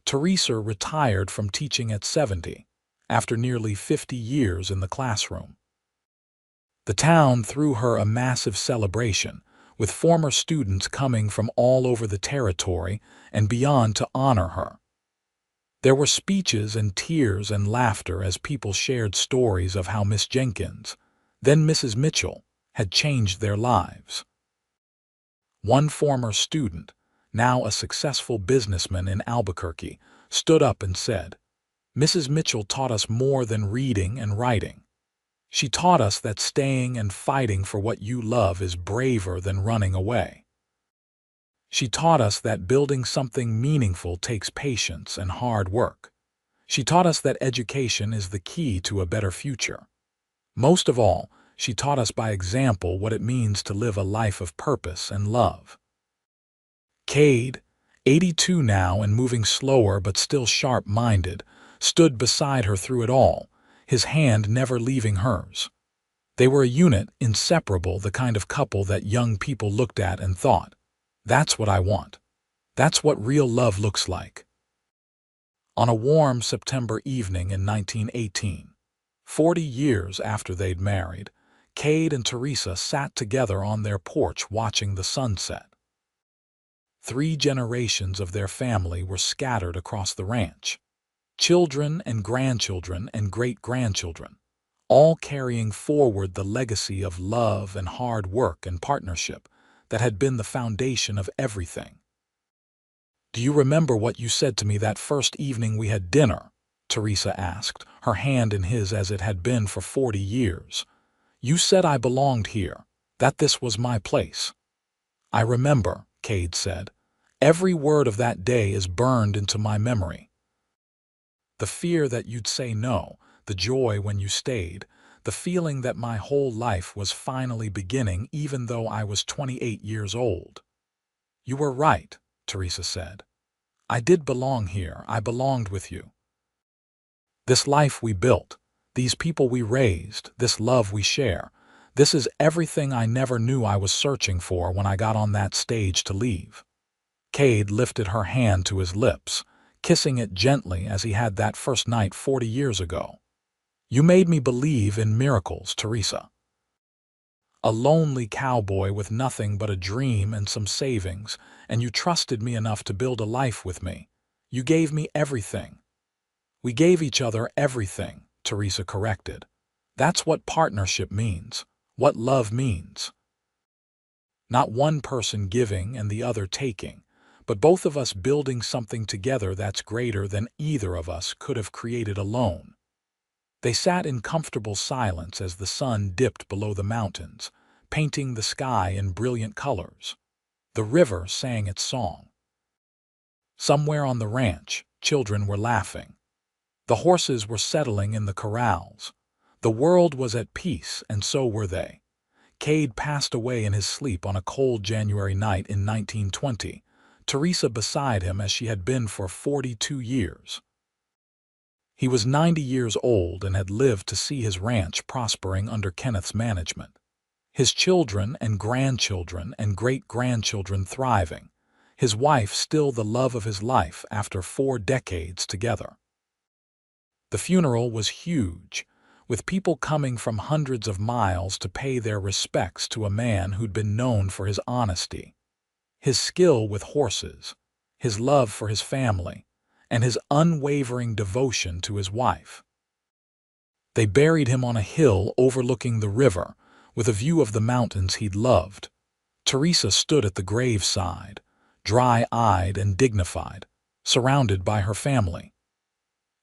Teresa retired from teaching at 70, after nearly 50 years in the classroom. The town threw her a massive celebration, with former students coming from all over the territory and beyond to honor her. There were speeches and tears and laughter as people shared stories of how Miss Jenkins, then Mrs. Mitchell, had changed their lives. One former student, now a successful businessman in Albuquerque, stood up and said, "Mrs. Mitchell taught us more than reading and writing. She taught us that staying and fighting for what you love is braver than running away. She taught us that building something meaningful takes patience and hard work. She taught us that education is the key to a better future. Most of all, she taught us by example what it means to live a life of purpose and love." Cade, 82 now and moving slower but still sharp-minded, stood beside her through it all, his hand never leaving hers. They were a unit, inseparable, the kind of couple that young people looked at and thought, "That's what I want. That's what real love looks like." On a warm September evening in 1918, 40 years after they'd married, Cade and Teresa sat together on their porch watching the sunset. 3 generations of their family were scattered across the ranch. Children and grandchildren and great-grandchildren, all carrying forward the legacy of love and hard work and partnership that had been the foundation of everything. "Do you remember what you said to me that first evening we had dinner?" Teresa asked, her hand in his as it had been for 40 years. "You said I belonged here, that this was my place." "I remember," Cade said. "Every word of that day is burned into my memory. The fear that you'd say no, the joy when you stayed, the feeling that my whole life was finally beginning even though I was 28 years old." "You were right," Teresa said. "I did belong here. I belonged with you. This life we built, these people we raised, this love we share, this is everything I never knew I was searching for when I got on that stage to leave." Cade lifted her hand to his lips, kissing it gently as he had that first night 40 years ago. "You made me believe in miracles, Teresa. A lonely cowboy with nothing but a dream and some savings, and you trusted me enough to build a life with me. You gave me everything." "We gave each other everything," Teresa corrected. "That's what partnership means, what love means. Not one person giving and the other taking, but both of us building something together that's greater than either of us could have created alone." They sat in comfortable silence as the sun dipped below the mountains, painting the sky in brilliant colors. The river sang its song. Somewhere on the ranch, children were laughing. The horses were settling in the corrals. The world was at peace, and so were they. Cade passed away in his sleep on a cold January night in 1920, Teresa beside him as she had been for 42 years. He was 90 years old and had lived to see his ranch prospering under Kenneth's management. His children and grandchildren and great-grandchildren thriving. His wife still the love of his life after 4 decades together. The funeral was huge, with people coming from hundreds of miles to pay their respects to a man who'd been known for his honesty, his skill with horses, his love for his family, and his unwavering devotion to his wife. They buried him on a hill overlooking the river, with a view of the mountains he'd loved. Teresa stood at the graveside, dry-eyed and dignified, surrounded by her family.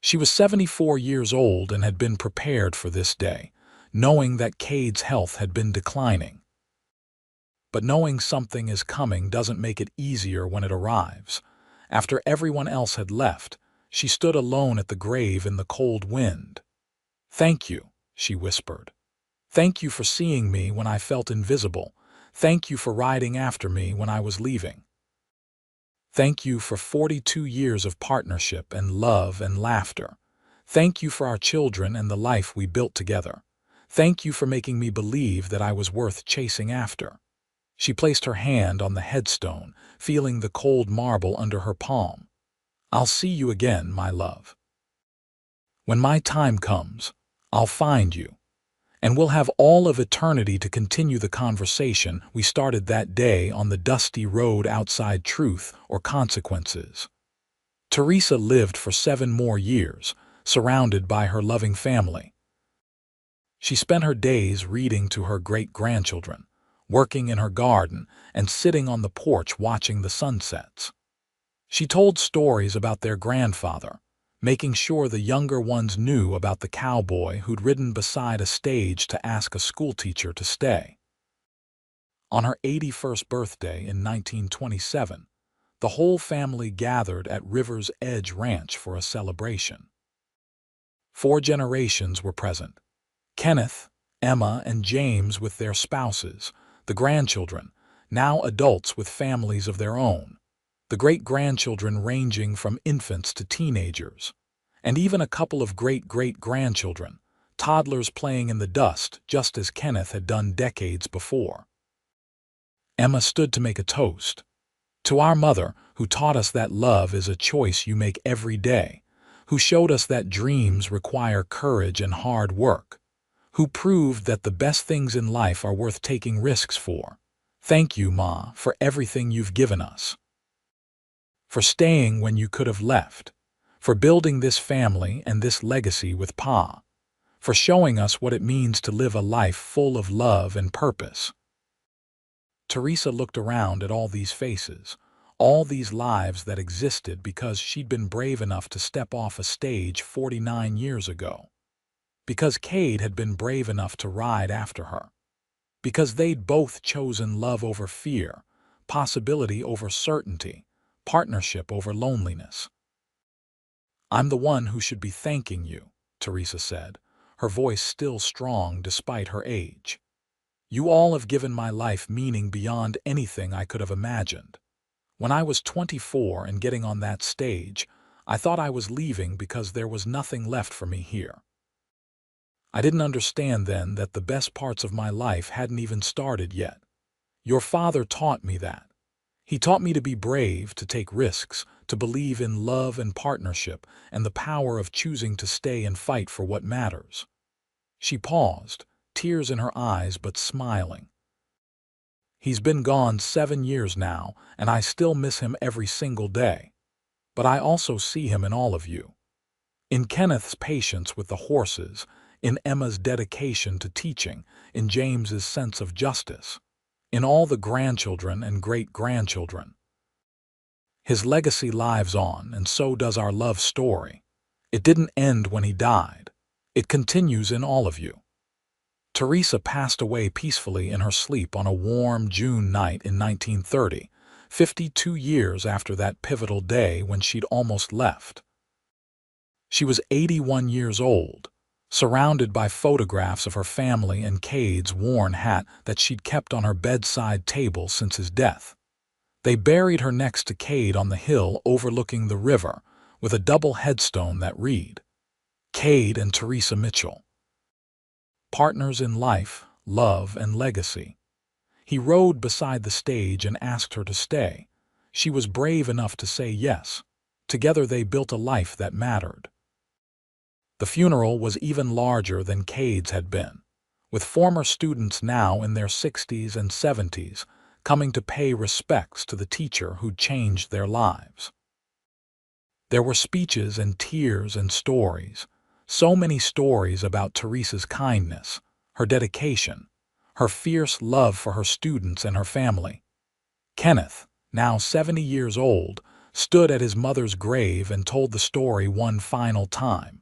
She was 74 years old and had been prepared for this day, knowing that Cade's health had been declining. But knowing something is coming doesn't make it easier when it arrives. After everyone else had left, she stood alone at the grave in the cold wind. "Thank you," she whispered. "Thank you for seeing me when I felt invisible. Thank you for riding after me when I was leaving. Thank you for 42 years of partnership and love and laughter. Thank you for our children and the life we built together. Thank you for making me believe that I was worth chasing after." She placed her hand on the headstone, feeling the cold marble under her palm. "I'll see you again, my love. When my time comes, I'll find you, and we'll have all of eternity to continue the conversation we started that day on the dusty road outside truth or consequences." Teresa lived for 7 more years, surrounded by her loving family. She spent her days reading to her great-grandchildren, working in her garden, and sitting on the porch watching the sunsets. She told stories about their grandfather, making sure the younger ones knew about the cowboy who'd ridden beside a stage to ask a schoolteacher to stay. On her 81st birthday in 1927, the whole family gathered at River's Edge Ranch for a celebration. 4 generations were present: Kenneth, Emma, and James with their spouses, the grandchildren, now adults with families of their own, the great-grandchildren ranging from infants to teenagers, and even a couple of great-great-grandchildren, toddlers playing in the dust just as Kenneth had done decades before. Emma stood to make a toast. "To our mother, who taught us that love is a choice you make every day, who showed us that dreams require courage and hard work, who proved that the best things in life are worth taking risks for. Thank you, Ma, for everything you've given us. For staying when you could have left, for building this family and this legacy with Pa, for showing us what it means to live a life full of love and purpose." Teresa looked around at all these faces, all these lives that existed because she'd been brave enough to step off a stage 49 years ago. Because Cade had been brave enough to ride after her. Because they'd both chosen love over fear, possibility over certainty, partnership over loneliness. "I'm the one who should be thanking you," Teresa said, her voice still strong despite her age. "You all have given my life meaning beyond anything I could have imagined. When I was 24 and getting on that stage, I thought I was leaving because there was nothing left for me here. I didn't understand then that the best parts of my life hadn't even started yet. Your father taught me that. He taught me to be brave, to take risks, to believe in love and partnership, and the power of choosing to stay and fight for what matters." She paused, tears in her eyes but smiling. "He's been gone 7 years now, and I still miss him every single day. But I also see him in all of you. In Kenneth's patience with the horses, in Emma's dedication to teaching, in James's sense of justice, in all the grandchildren and great-grandchildren. His legacy lives on, and so does our love story. It didn't end when he died. It continues in all of you." Teresa passed away peacefully in her sleep on a warm June night in 1930, 52 years after that pivotal day when she'd almost left. She was 81 years old, surrounded by photographs of her family and Cade's worn hat that she'd kept on her bedside table since his death. They buried her next to Cade on the hill overlooking the river, with a double headstone that read, "Cade and Teresa Mitchell. Partners in life, love, and legacy." He rode beside the stage and asked her to stay. She was brave enough to say yes. Together they built a life that mattered. The funeral was even larger than Cade's had been, with former students now in their 60s and 70s coming to pay respects to the teacher who'd changed their lives. There were speeches and tears and stories, so many stories about Teresa's kindness, her dedication, her fierce love for her students and her family. Kenneth, now 70 years old, stood at his mother's grave and told the story one final time.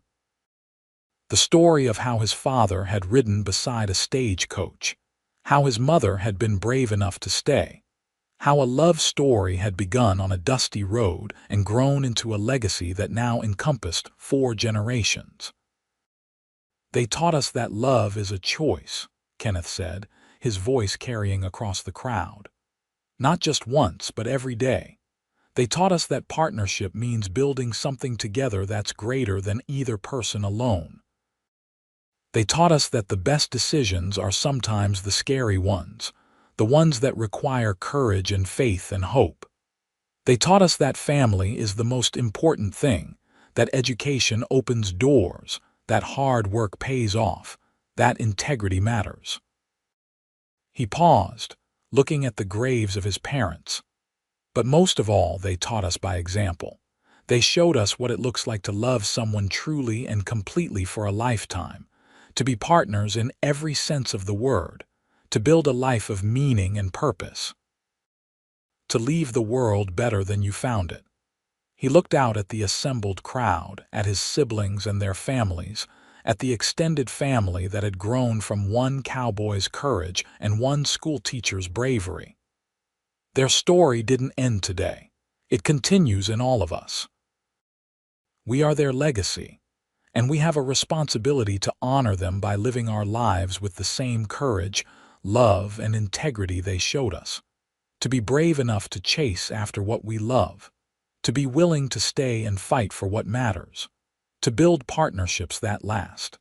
The story of how his father had ridden beside a stagecoach, how his mother had been brave enough to stay, how a love story had begun on a dusty road and grown into a legacy that now encompassed 4 generations. "They taught us that love is a choice," Kenneth said, his voice carrying across the crowd. "Not just once, but every day. They taught us that partnership means building something together that's greater than either person alone." They taught us that the best decisions are sometimes the scary ones, the ones that require courage and faith and hope. They taught us that family is the most important thing, that education opens doors, that hard work pays off, that integrity matters. He paused, looking at the graves of his parents. But most of all, they taught us by example. They showed us what it looks like to love someone truly and completely for a lifetime, to be partners in every sense of the word, to build a life of meaning and purpose, to leave the world better than you found it. He looked out at the assembled crowd, at his siblings and their families, at the extended family that had grown from one cowboy's courage and one schoolteacher's bravery. Their story didn't end today. It continues in all of us. We are their legacy, and we have a responsibility to honor them by living our lives with the same courage, love, and integrity they showed us. To be brave enough to chase after what we love, to be willing to stay and fight for what matters, to build partnerships that last,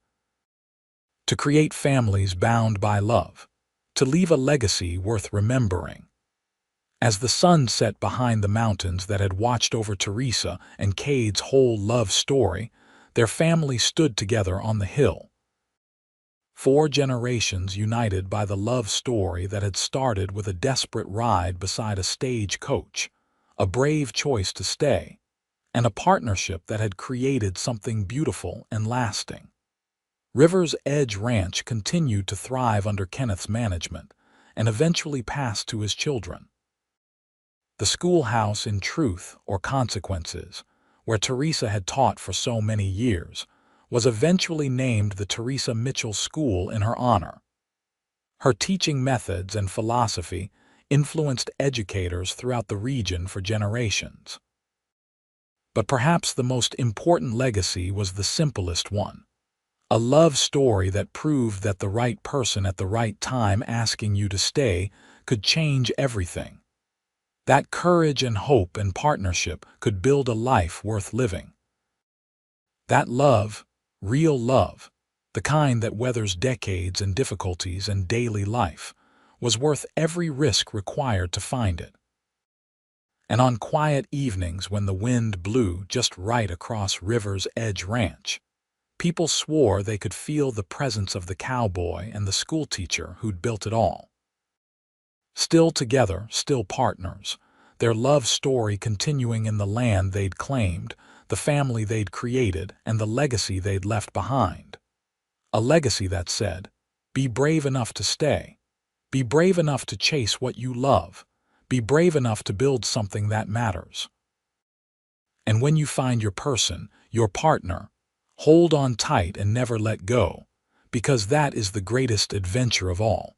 to create families bound by love, to leave a legacy worth remembering. As the sun set behind the mountains that had watched over Teresa and Cade's whole love story, their family stood together on the hill. 4 generations united by the love story that had started with a desperate ride beside a stagecoach, a brave choice to stay, and a partnership that had created something beautiful and lasting. River's Edge Ranch continued to thrive under Kenneth's management and eventually passed to his children. The schoolhouse in Truth or Consequences, where Teresa had taught for so many years, was eventually named the Teresa Mitchell School in her honor. Her teaching methods and philosophy influenced educators throughout the region for generations. But perhaps the most important legacy was the simplest one. A love story that proved that the right person at the right time asking you to stay could change everything. That courage and hope and partnership could build a life worth living. That love, real love, the kind that weathers decades and difficulties and daily life, was worth every risk required to find it. And on quiet evenings when the wind blew just right across River's Edge Ranch, people swore they could feel the presence of the cowboy and the schoolteacher who'd built it all. Still together, still partners, their love story continuing in the land they'd claimed, the family they'd created, and the legacy they'd left behind. A legacy that said, be brave enough to stay. Be brave enough to chase what you love. Be brave enough to build something that matters. And when you find your person, your partner, hold on tight and never let go, because that is the greatest adventure of all.